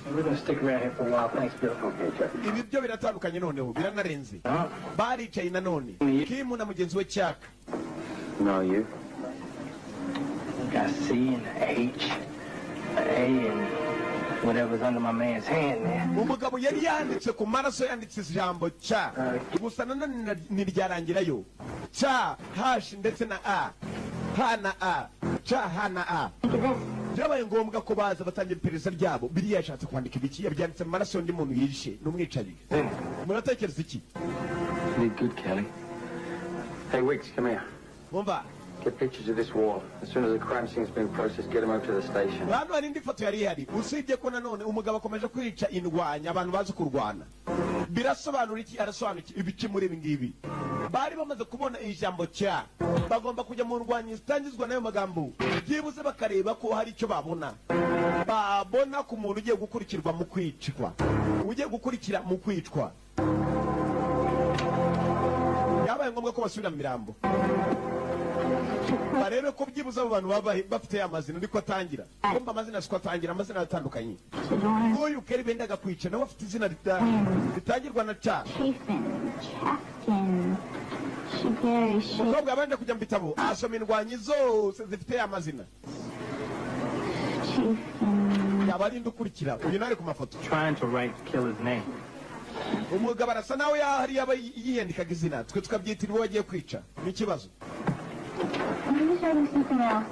We're going to stick around here for a while. Thanks, Bill. Okay, Chuck. Ibi byo biratandukanye noneho biranarenze. Baricaye nanone Kim na mugenzi we Chuck. No, you. Got C and H, A and whatever's under my man's hand there. Umugabo yari yanditse ku maraso yanditse ijambo cha gusa nanone ntiryarangirayo cha hash ndetse na a ha na a cha ha na a. Byabaye ngombwa ko baza batangira iperereza ryabo biriya yashatse kwandika ibiki yabyanditse mu maraso y'undi muntu yishe n'umwicaye. Muratekereza iki? Did good, Kelly. Hey, Wicks, come here. Mumva Get pictures of this wall. As soon as the crime scene's been processed, get them over to the station. hano hari indi foto yari ihari usibye ko nanone umugabo akomeje kwica indwanya abantu bazi kurwana. Birasobanura iki? Arasobanura iki ibice muri ibi ngibi? Bari bamaze kubona ijambo cya bagomba kujya mu ndwanyi zitangizwa nayo magambo byibuze bakareba ko hari icyo babona ku muntu ugiye gukurikirwa mu kwicwa ugiye gukurikira mu kwicwa. Yabaye ngombwa ko basubira mu mirambo barebe ko byibuze abo bantu baba bafite amazina ndiko atangira kumva amazina siko atangira amazina atandukanye. Uyu Keri bendaga kwica nawe afite izina ritangirwa na cha umukobwa abanje kujya mu bitabo asoma indwanyi zose zifite amazina Chief in... yabarinda ukurikira uyu nari ku mafoto Trying to write Killer's name. umugabo arasa nawe yahari yaba yiyandikaga izina twe tukabyitira uwo wagiye kwica ni ikibazo He was writing something else.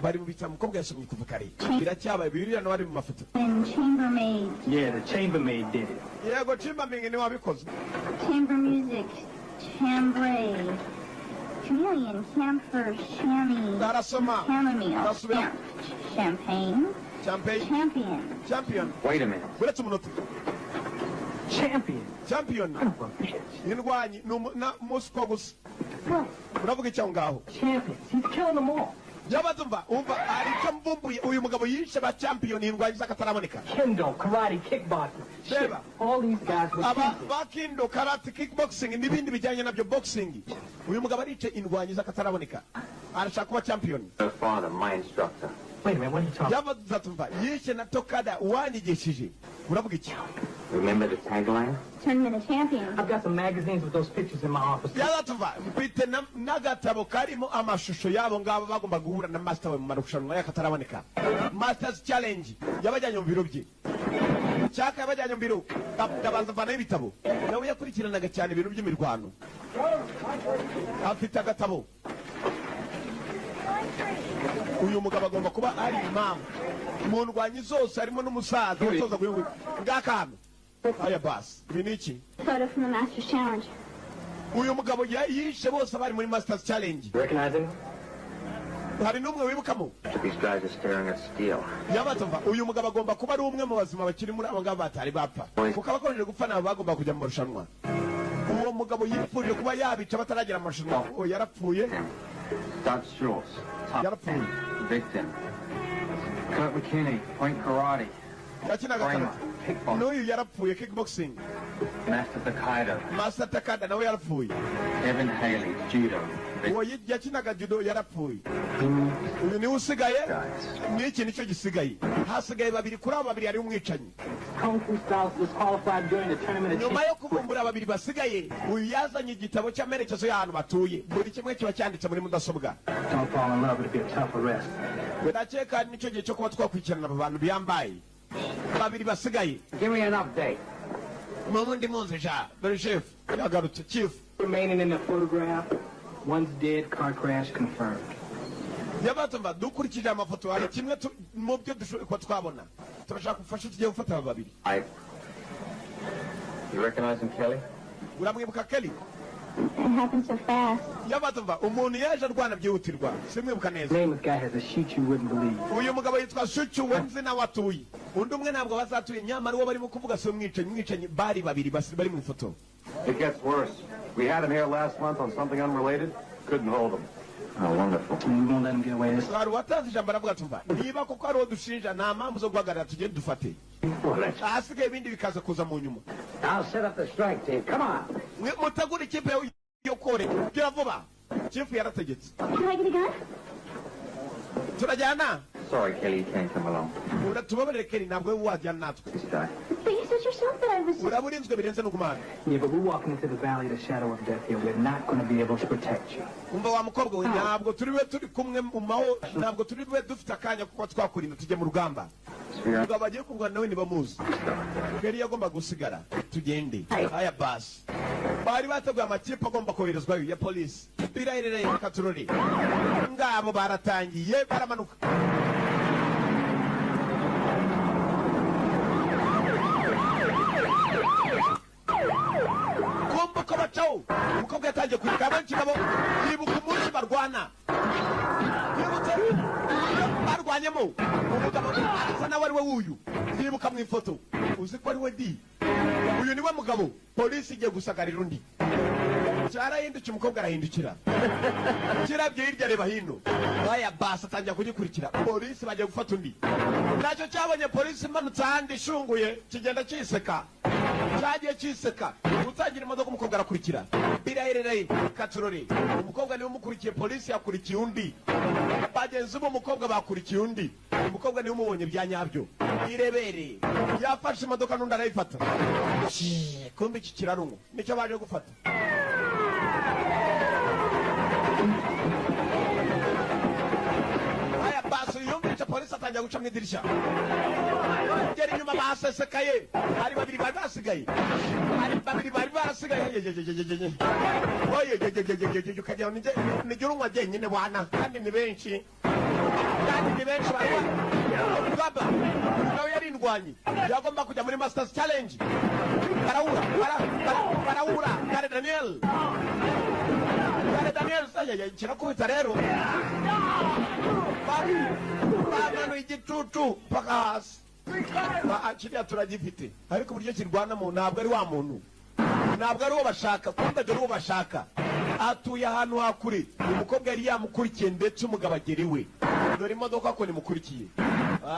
bari mu bitabo umukobwa yasomye kuva kare biracyabaye bibiri na bari mu mafoto And chambermaid. Yeah, the chambermaid did it. yego Chimbaming ni wabikoze Chamber music. Chambray. Chameleon. Camphor. Chamois. arasoma Chamomile. arasubira Champagne. champagne Champion. champion Wait a minute. uretse umunota Champion. champion Son of a bitch. indwanyi na musiko gusa uravuga icyo ngaho Champions. He's killing them all. yabatumva umva ari cyo mbumbuye uyu mugabo yishe ba champion indwanyi zakataraboneka Kendo, karate, kickboxing. Shit. Deva. All these guys were aba champions. bakindo karate kickboxing n'ibindi bijyanye nabyo boxing uyu mugabo arice indwanyi zakataraboneka arashaka kuba champion Her father, my instructor. Wait a minute, what are you talking about? yabatumva yishe na tokada wanyigishije uravuga iki Remember the tagline? Tournament of Champions. I've got some magazines with those pictures in my office. yabatumva mfite n'agatabo karimo amashusho yabo ngabo bagomba guhura na master we mu marushanwa y'akataraboneka masters challenge yabajyanye mu biro bye cyaka yabajyanye mu biro ndabanza mvanaho ibitabo nawe yakurikiranaga cyane ibintu by'imirwano afite agatabo uyu mugabo agomba kuba ari imamu mu ndwanyi zose harimo n'umusaza utoza guhinga ngakano aya basi ibi ni iki Photo from the Master's Challenge. uyu mugabo yishe bose bari muri masters challenge You recognize him? hari n'umwe wibukamo These guys are staring at steel. yabatumva uyu mugabo agomba kuba ari umwe mu bazima bakiri muri abo ngabo batari bapfa kuko abakomeje gupfa nabo bagomba kujya mu marushanwa uwo mugabo yifuje kuba yabica bataragera mu marushanwa uwo yarapfuye Doug Schultz, top yarapfuye victim. Kurt McKinney, point karate. yakinaga Kramer, karate kickboxing. n'uyu yarapfuye kickboxing Master Takaido, master takada nawe yarapfuye Evan Haley, judo. uwo yakinaga judo yarapfuye uyu niwe usigaye Guys. n'iki nicyo gisigaye hasigaye babiri kuri abo babiri hariho umwicanyi Kung Fu Styles was qualified during the tournament of nyuma yo champions. kuvumbura babiri basigaye uyu yazanye igitabo cy'amerekezo y'ahantu batuye buri kimwe kiba cyanditse muri mudasobwa Don't fall in love, it'll be a tough arrest. ndakeka nicyo gihe cyo kuba twakurikirana abo bantu biyambaye babiri basigaye Give me an update. mu bundi munsi ja dore chef yagarutse chief Remaining in the photograph, one's dead, car crash confirmed. yabatumva dukurikije amafoto hari kimwe mu byo dushoboye kuba twabona turashaka gufasha tugiye gufata aba babiri You recognize him, Kelly? uramwibuka Kelly It happened so fast. yabatumva umuntu yaje arwana byihutirwa simwibuka neza Name of the guy has a sheet you wouldn't believe. uyu mugabo yitwa shucu wenzi nawe atuye undi umwe ntabwo bazatuye nyamara uwo barimo kuvuga si umwicanyi bari babiri bari mu ifoto It gets worse. We had him here last month on something unrelated. Couldn't hold him. Oh, wonderful. And we won't let him get away. This hari uwatanze ijambo aravuga tumva niba koko ari uwo dushinja nta mpamvu zo guhagarara tugende dufate ahasigaye ibindi bikaza kuza mu nyuma I'll set up the strike team. Come on. mutegure ikipe yo kore gira vuba chief yarategetse Can I get a gun? turajyana Sorry, Kelly, you can't come along. tubabarire Kelly ntabwo we wajyana natwe This guy. But you said yourself that I was... uraba urinzwe birenze n'ugumana Yeah, but we're walking into the valley of the shadow of death here. We're not going to be able to protect you. umva wa mukobwa we ntabwo turi we turi kumwe mu maho ntabwo turi we dufite akanya kuko twakurinda tujye mu rugamba umugabo bagiye kurwana nawe ntibamuzi Kelly yagomba gusigara tugende aya basi bari bateguye amakipe agomba koherezwayo ya polisi biraherereye reka turore ngabo baratangiye baramanuka kumva ko bacaho umukobwa yatangiye kwiruka benshi nabo yibuka umunsi barwana yibutse barwanyemo umugabo asa nawe ari we wuyu yibuka mu ifoto uzi ko ari we di uyu ni we mugabo polisi igiye gusagarira undi cyarahindukira umukobwa arahindukira kirabye hirya reba hino aya basi atangira kugikurikira polisi bagiye gufata undi nacyo cyabonye polisi imanutse ahandi ishunguye kigenda cyiseka cyagiye cyiseka utangira imodoka umukobwa arakurikira biraherereye katurore umukobwa niwe umukurikiye polisi yakurikiye undi bagenzi b'umukobwa bakurikiye undi umukobwa niwe umubonye bya nyabyo irebere yafashe imodoka n'undi arayifata kumbe iki kirarungu nicyo baje gufata polisi atangira guca mu idirishya gera inyuma basesekaye hari babiri bari basigaye oye ukagira nijye urunywa jyenyine bwana kandi ni benshi baba nawe yari indwanyi yagomba kujya muri masters challenge barawura kare Daniel kirakubita rero bamanuye igitutu paka hasi kiriya turagifite ariko uburyo kirwanamo ntabwo ari wa muntu ntabwo ari uwo bashaka kundi ari uwo bashaka atuye ahantu hakure umukobwa yari yamukurikiye ndetse umugabo ageriwe dore imodoka ko nimukurikiye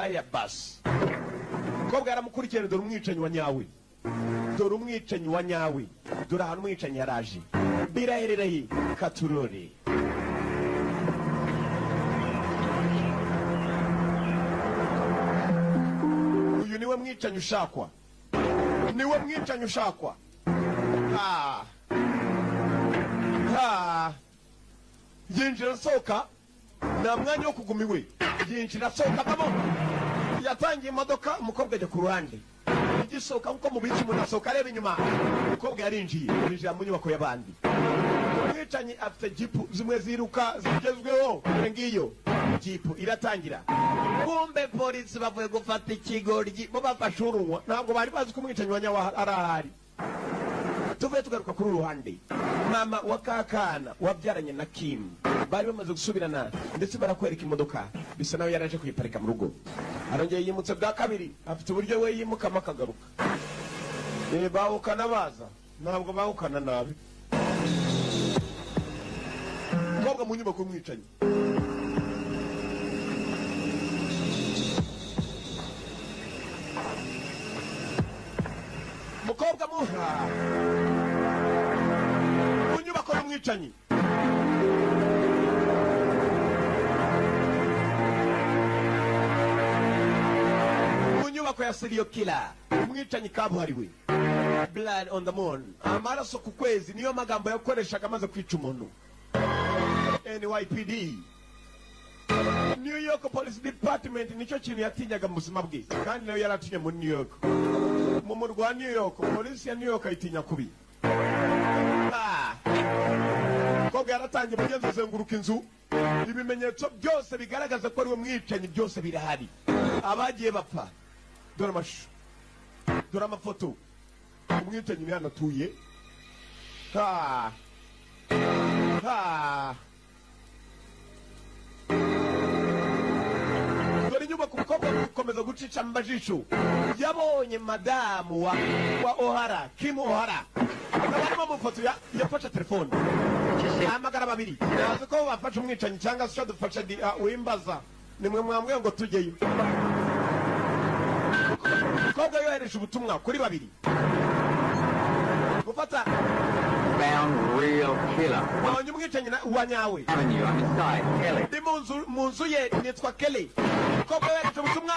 aya basi umukobwa yaramukurikiye dore umwicanyi wa nyawe dore umwicanyi wa nyawe dore ahantu umwicanyi yaraje biraherereye katurore uyu niwe mwicanyi ushakwa niwe mwicanyi ushakwa yinjira asohoka nta mwanya wo kuguma iwe yinjira asohoka kamo yatangiye imodoka umukobwa ajya ku ruhande igisohoka nkuko mubizi umuntu asohoka areba inyuma umukobwa yarinjiye yinjira mu nyubako y'abandi umwicanyi afite jipu zimwe ziruka zigezweho ngiyo jipu iratangira kumbe polisi bavuye gufata ikigoryi bo bafashe urunywa ntabwo bari bazi ko umwicanyi wa nyawa arahari tuvuye tugaruka kuri uruhande mama wa kakana wabyaranye na Kim bari bamaze gusubirana ndetse barakwereka imodoka bisa nawe yaraje kuyiparika mu rugo arongeye yimutse bwa kabiri afite uburyo we yimukamo akagaruka bahukana baza ntabwo bahukana nabi umukobwa mu nyubako y'umwicanyi umukobwa mu nyubako y'umwicanyi mu nyubako ya serial killer umwicanyi kabuhariwe blood on the moon amaraso ku kwezi niyo magambo yakoreshaga amaze kwica umuntu NYPD New York Police Department nicyo kintu yatinyaga mu buzima bwe kandi nawe yaratinye muri New York mu murwa wa New York polisi ya New York ayitinya kubi kobwa yaratangiye mugenzi azenguruka inzu ibimenyetso byose bigaragaza ko ari we mwicanyi byose birahari abagiye bapfa dore amashusho dore amafoto umwicanyi ni hano atuye dore inyubako umukobwa gukomeza gucica amajisho yabonye madamu wa O'Hara Kim O'Hara barimo mu foto yafashe telefone amagara babiri nazi ko bafashe umwicanyi cyangwa se dufashe wimbaza nimwe mwambwe ngo tujyeyo umukobwa yohereje ubutumwa kuri babiri gufata found real killer. Nabonye umwicanyi wa nyawe ndi mu nzu ye nitwa Kelly umukobwa yohereje ubutumwa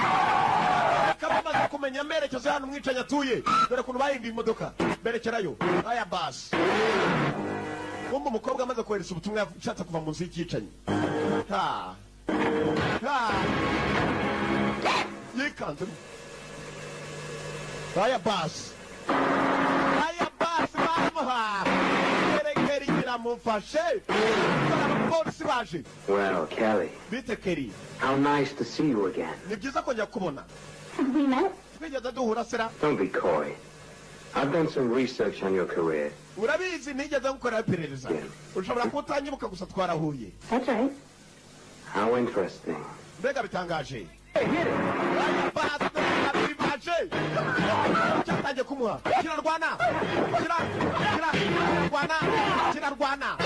akaba amaze kumenya amerekezo hano umwicanyi atuye dore ukuntu bahinduye imodoka berekerayo aya basi kumbe umukobwa amaze kohereza ubutumwa yashatse kuva mu nzu y'ikicanyi yikanze aya basi bamuha kerekeri kiramufashe abapolisi baje. Well, Kelly. Bite Kelly. How nice to see you again. Ni byiza kongera kubona. We met? Twigeze duhura sera. Don't be coy. I've done some research on your career. Urabizi nigeze gukora iperereza. Ushobora kutanyibuka gusa twarahuye. That's right. How interesting. Mbega bitangaje. Hey, hit it. Cyatangiye kumuha. Kirarwana. Kirarwana.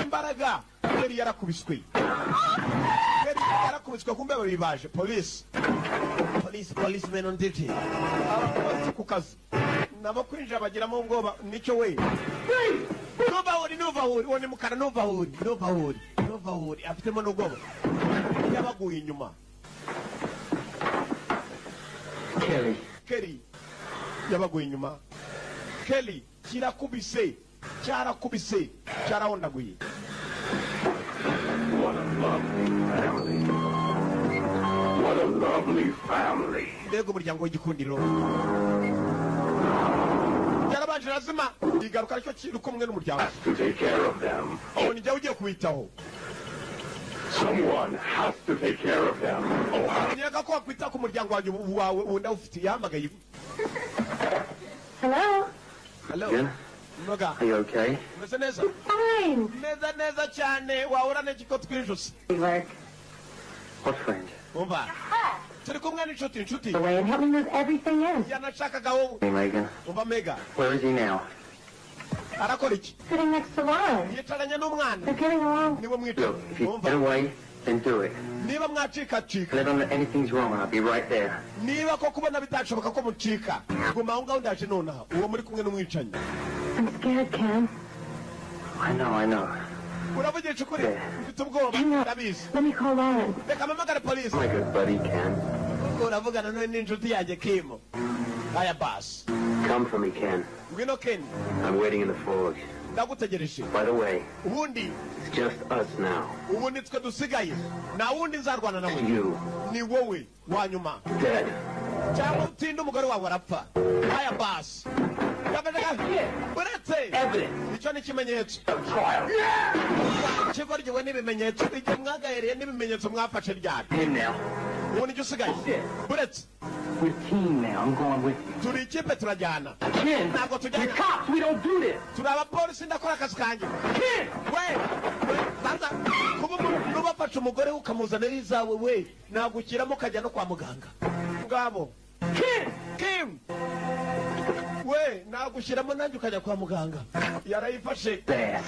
Imbaraga. Yari yarakubiswe. Yarakubiswe kumbe babibaje. Policemen on duty. Ku kazi. Nabo kwinjira bagiramo ngoba nicyo we. Nova huri wone mukara Nova huri afitemo n'ubwoba yabaguye inyuma. Kelly yabaguye inyuma. Kelly kirakubise cyarahondaguye. What a lovely family. What a lovely family. Mbega umuryango w'igikundiro. Yarabanje razima igaruka ariko kiri kumwe n'umuryango. To take care of them. Oh, ni ugiye kubitaho. Someone has to take care of them. Oh, Nyaga ko kwita ku muryango wawe wunda ufite yamagaye. Hello? Hello. Jen? Noga. Are you okay? Meze neza. Fine. Neza cyane wahura n'ikiko twijosi. Work. What friend? Umva. Turi kumwe n'inshuti. Away and help me with everything else. Yanashakaga wowe. Hey, Megan. Umva Mega. Where is he now? Arakora iki? Sitting next to Lauren. Yicaranye n'umwana. They're getting along. Niwe mwita. Look, if you get away, then do it. Niba mwacika. Let him know anything's wrong and I'll be right there. Niba ko kubona bitashoboka ko mucika. Guma aho ngaho ndaje nonaha. Uwo muri kumwe n'umwicanyi. I'm scared, Ken. I know. Uravugisha ukuri. Mfite ubwoba. Ndabizi. Let me call Lauren. Reka mpamagare polisi. My good buddy, Ken. Uravugana n'inshuti yanjye Kim. Aya basi. Come for me, Ken. Ngwino Ken. I'm waiting in the forge. Ndagutegereje. By the way, Ubundi. it's just us now. Ubundi twe dusigaye. Na wundi nzarwana nawe. You. Ni wowe wa nyuma. Dead. Cyangwa utinde umugore wawe arapfa. Aya basi. Uretse. Evidence. Icyo ni ikimenyetso. Trial. Kigoryewe n'ibimenyetso. Igihe mwagahereye n'ibimenyetso mwafashe ryari. Him now. Ubundi icyo usigaye. Uretse. We're team now. I'm going with you. Turi ikipe turajyana. Ken, Ntabwo we're tujyana. cops. We don't do this. Turi abapolisi ndakora akazi kanjye. Ken! Banza kuba umuntu ubafashe umugore ukamuzanira izawe we nagukiramo ukajya no kwa muganga. Ngabo. Kim! We nagushyiramo nanjye ukajya kwa muganga. Yarayifashe. Bad.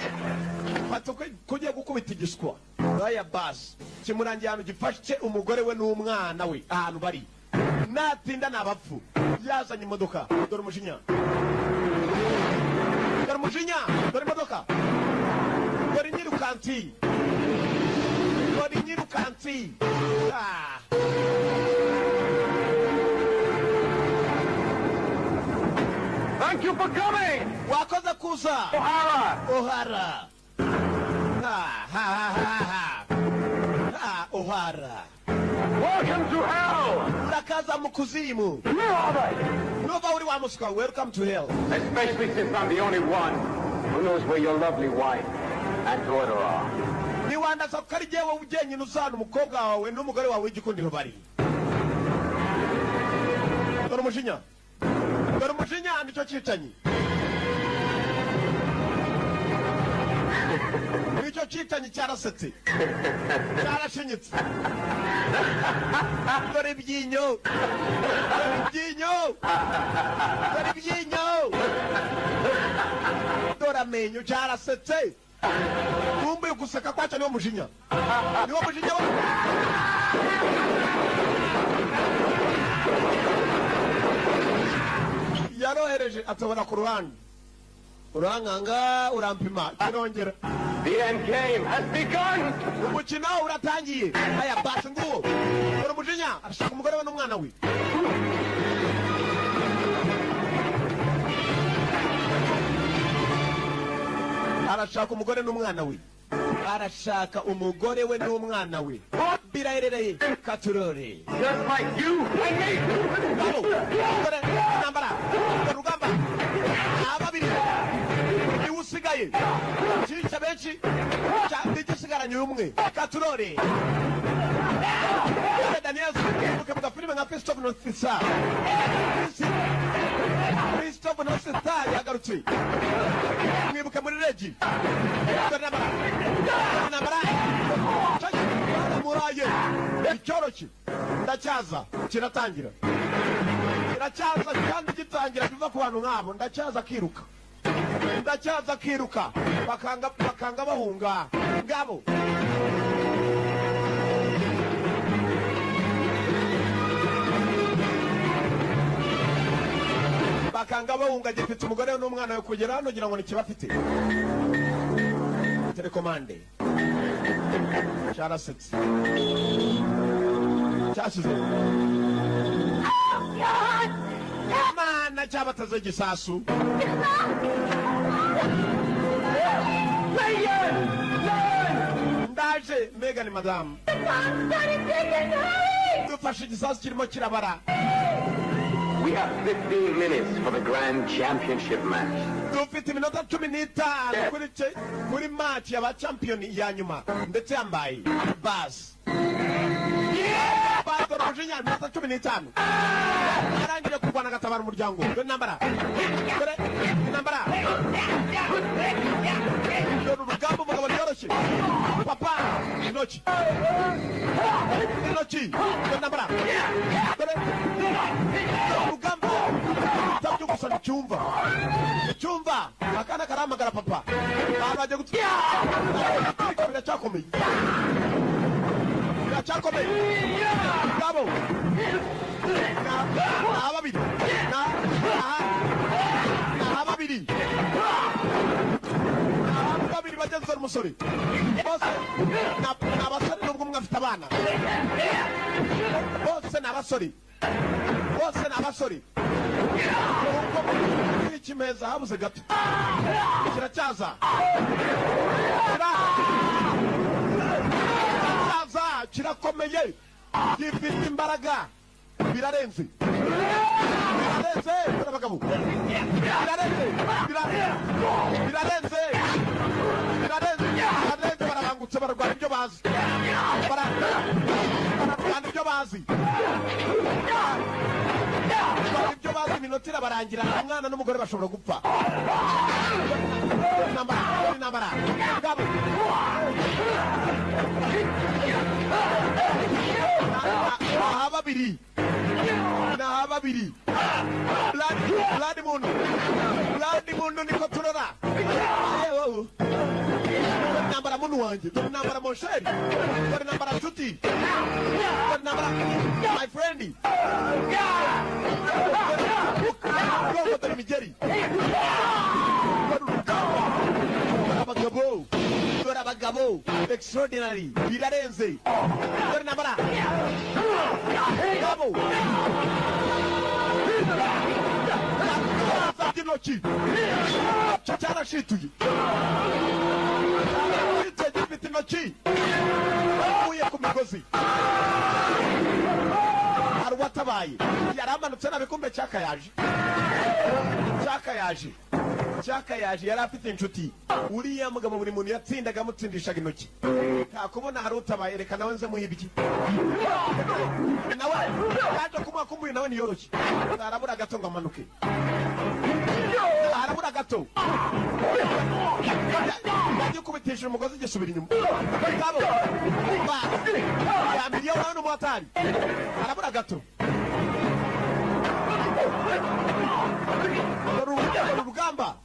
Fata kugiye gukubita igiswa. Aya basi. Kimurangiye ahantu gifashe umugore we n'umwana we ahantu bari. Natinda nabapfu. Yazanye imodoka. Dore umujinya. Dore imodoka. Dore nyirukansi. Ah. Thank you for coming! Wakoze kuza. O'Hara. O'Hara. Welcome to hell! Urakaza mu kuzimu. You're all right. Nuva uri wa muswa. Welcome to hell. Especially since I'm the only one who knows where your lovely wife and daughter are. Niwandaza ko ari jyewe ugenyine uzana umukobwa wawe n'umugore wawe w'igikundiro bari. Dore umujinya nicyo cyicanyi. Nicyo cyicanyi cyarasetse. Cyarashinyitse. Dore ibyinyo. Dore amenyo cyarasetse. Kumbe guseka kwacu niwo mujinya. Niwo mujinya wa. Yarohereje atobora ku ruhande. Uranganga urampima kirongera. The end game has begun! Umukino uratangiye. Aya basi nguwo. Dore umujinya arashaka umugore we n'umwana we. Arashaka umugore we n'umwana we. Birahirereye katurore. Just like you and me! Ngabo. Dore intambara. Urugamba. Ababiri. Niwe usigaye. Cyica benshi. Igisigaranye umwe. Katurore. Daniel, mukavuga filime nka Christophe Nosisa. Christophe Nosisa yagarutse. Mwibuke muri regi. Intambara. Muraye. Icyoroki. Ndacyaza. Kiratangira. Kandi gitangira biva ku bantu nk'abo. Ndacyaza akiruka. Bakanga bahunga. Ngabo. Bakanga bahunga gifite umugore n'umwana we kugera hano ngira ngo nikibafite. Telekomande. Cyarasetse. Cyashize. Mana cyabataze gisasu ndaje Megan madam dufashe igisasu kirimo kirabara. We have 15 minutes for the grand championship match. Dufite iminota 15 kuri match y'aba champion ya nyuma ndetse yambaye bas bas rojinya iminota 15 arangije kurwana gatabara umuryango dore nambara dore urugamba umugabo yoroshye papa intoki dore nambara dore urugamba utabyo gusa cyumva akana karamagara papa baraje gutya biracakomeye gabo babiri bageze umusore bose n'abasore nubwo umwe afite abana bose n'abasore ikimeza habuze gato kiracyaza kirakomeye gifite imbaraga birarenze abagabo birarenze barabangutse bararwana ibyo bazi bararwana ibyo bazi iminota irabarangira umwana n'umugore bashobora gupfa intambara naha babiri blood muntu niko turora intambara muntu wanjye dore intambara monsheri dore intambara nshuti dore intambara my friend dore imigeri dore abagabo extraordinary birarenze dore intambara gabo intoki cyarashituye gifite intoki uvuye ku migozi hari uwatabaye yaramanutse nabikumbe cyakayaje yari afite inshuti uriya mugabo buri muntu yatsindaga amutsindishaga intoki ntakubona hari utabaye reka nawe nze muhibye nawe yaje kumwakumbuye nawe niyoroshye arabura gato ngo amanuke arabura gato yagiye kubitisha umugozi gisubira inyuma gabo yambiriye wawe n'umuhatari arabura gato urugamba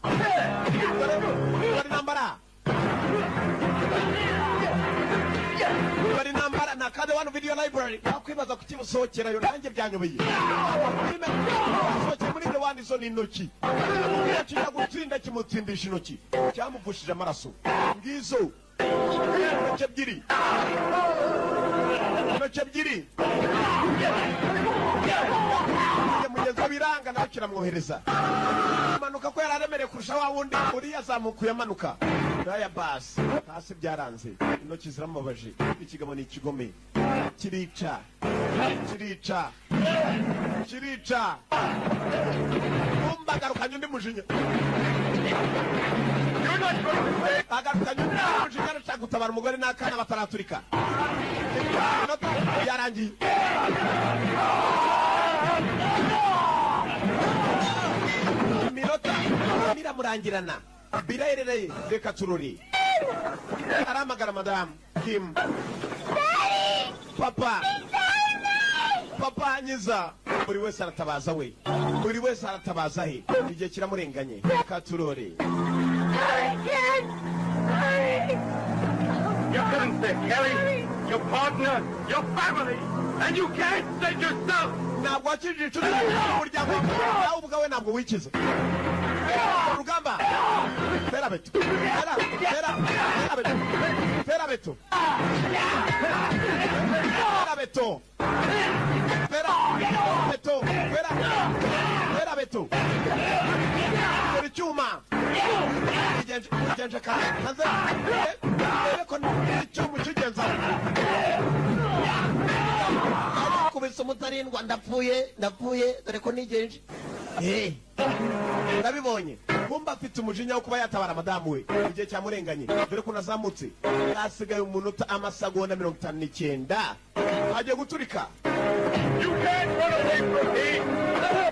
bari nambara na kade one video library nakwibaza kukimusohokerayo nanjye byanyobeye sohokeye muri the one zo n'intoki yakijya gutsinda kimutsindisha intoki cyamuvushije amaraso ngizo intoki ebyiri mugeze biranga nawe kiramwohereza amanuka ko yararemereye kurusha wa wundi uri yazamukuye amanuka naya basi hasi byaranze intoki ziramubabaje ikigabo ni ikigome kirica umbagarukanye undi mujinya agarukanye undi mujinya arashaka gutabara umugore n'akana bataraturika yarangiye iminota miramurangirana birerereye reka turore aramagara madamu Kim papa nyiza buri wese aratabaza he igihe kiramurenganye reka turore You couldn't save Kelly, your partner, your family, and you can't save yourself! Ntabwo wakijije inshuti y'umuryango nawe ubwawe ntabwo wikiza urugamba tera beto umuheto dore icyuma igenje kaze ko icyuma kigenza kubisa umutarindwa ndapfuye dore ko nigenje urabibonye kumba afite umujinya wo kuba yatabara madamu we igihe cyamurenganye dore ko nazamutse hasigaye umunota amasegonda 59 agiye guturika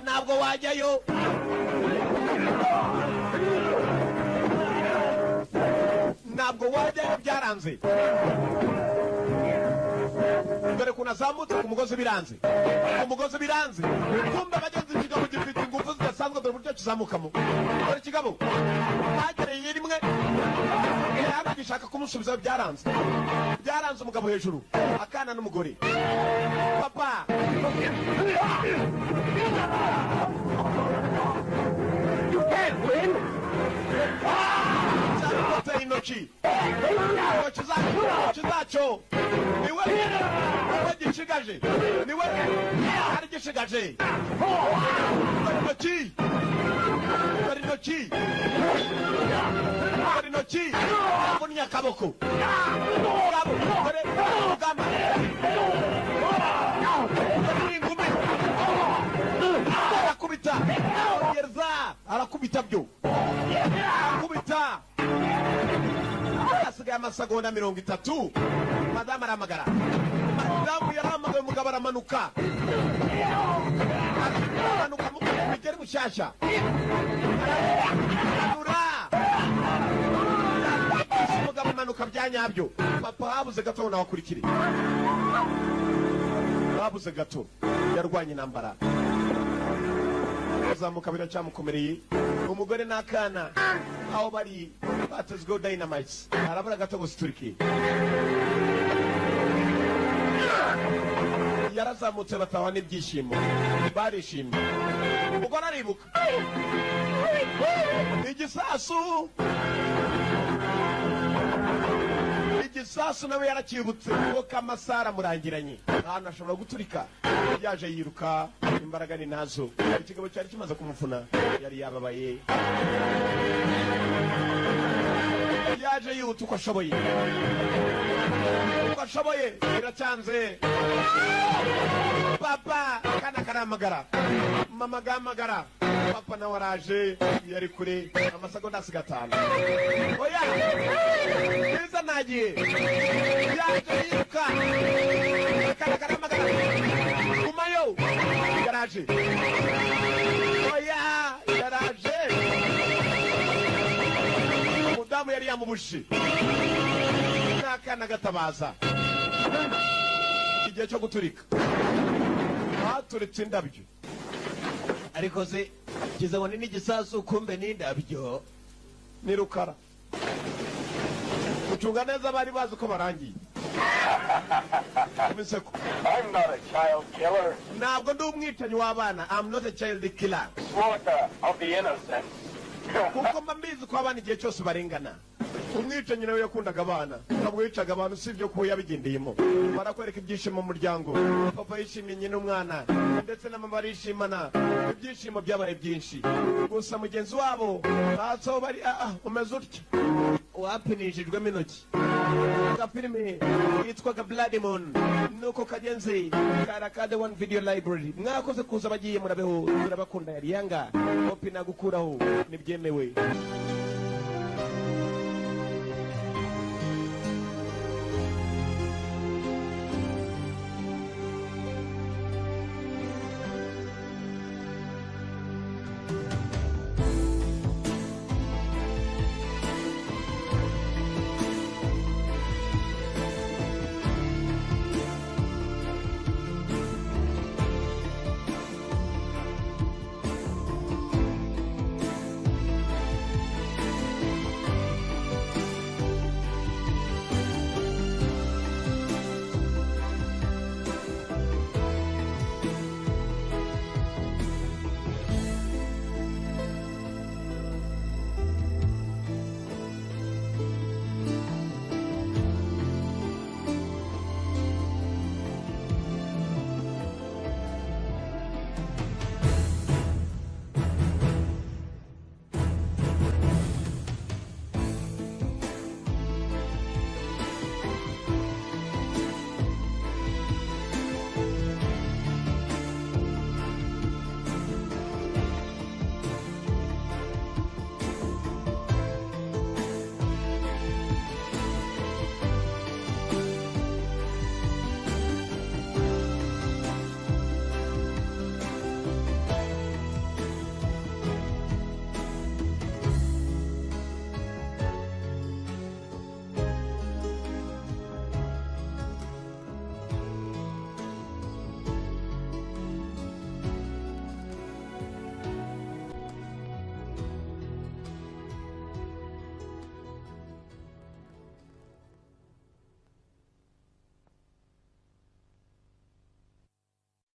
ntabwo wajyayo byaranze dore ko nazamutse ku mugozi biranze kumba bagenzi ikigabo gifite ingufu zidasanzwe dore uburyo kizamukamo dore ikigabo hagereye rimwe yaba gishaka kumusubiza byaranze umugabo hejuru akana n'umugore papa you can't win intoki zaco niwe gishigaje niwe hari gishigaje intoki avunya akaboko arakubita byo hasigaye amasegonda 30 madamu aramagara yaramagaye umugabo aramanuka migeri mushyashya umugabo amanuka bya nyabyo papa habuze gato nawakurikire habuze gato yarwanye intambara zamuka biracyamukomereye umugore n'akana aho bari batezweho dynamite harabura gato gusiturike yarazamutse batawa n'ibyishimo barishimye umugore aribuka igisasu nawe yarakibutse ko kamasara murangiranye ahantu ashobora guturika yaje yiruka imbaraga ni nazo ikigabo cyari kimaze kumufuna yari yababaye yaje yihuta uko ashoboye biracyanze papa kana karamagara mama gamagara papa nawe araje yari kure amasegonda asiga 5 oya biza nagiye yaje yiruka kana karamagara kumayo garaje oya garaje mudamu yari yamubushi n'akana gatabaza igihe cyo guturika haturitse indabyo ariko se kizabone n'igisasu kumbe n'indabyo ni rukara ucunga neza bari bazi ko barangiye I'm not a child killer. ntabwo ndi umwicanyi w'abana. I'm not a child killer. Slaughter of the innocent. kuko mba mbizi ko abana igihe cyose barengana. umwicanyi nawe yakundaga abana, ntabwo yicaga abantu usibye ko yabigendeyemo. barakwereka ibyishimo mu muryango, papa yishimye nyine umwana ndetse na mama barishimana, ibyishimo byabaye byinshi. gusa mugenzi wabo baso bari umeze utya wapinishijwemo intoki. agafilime yitwaga Bloody Moon nuko kagenze karakade one video library. mwakoze kuza bagiye murabeho, turabakunda. yari yanga opina gukuraho nibyemewe.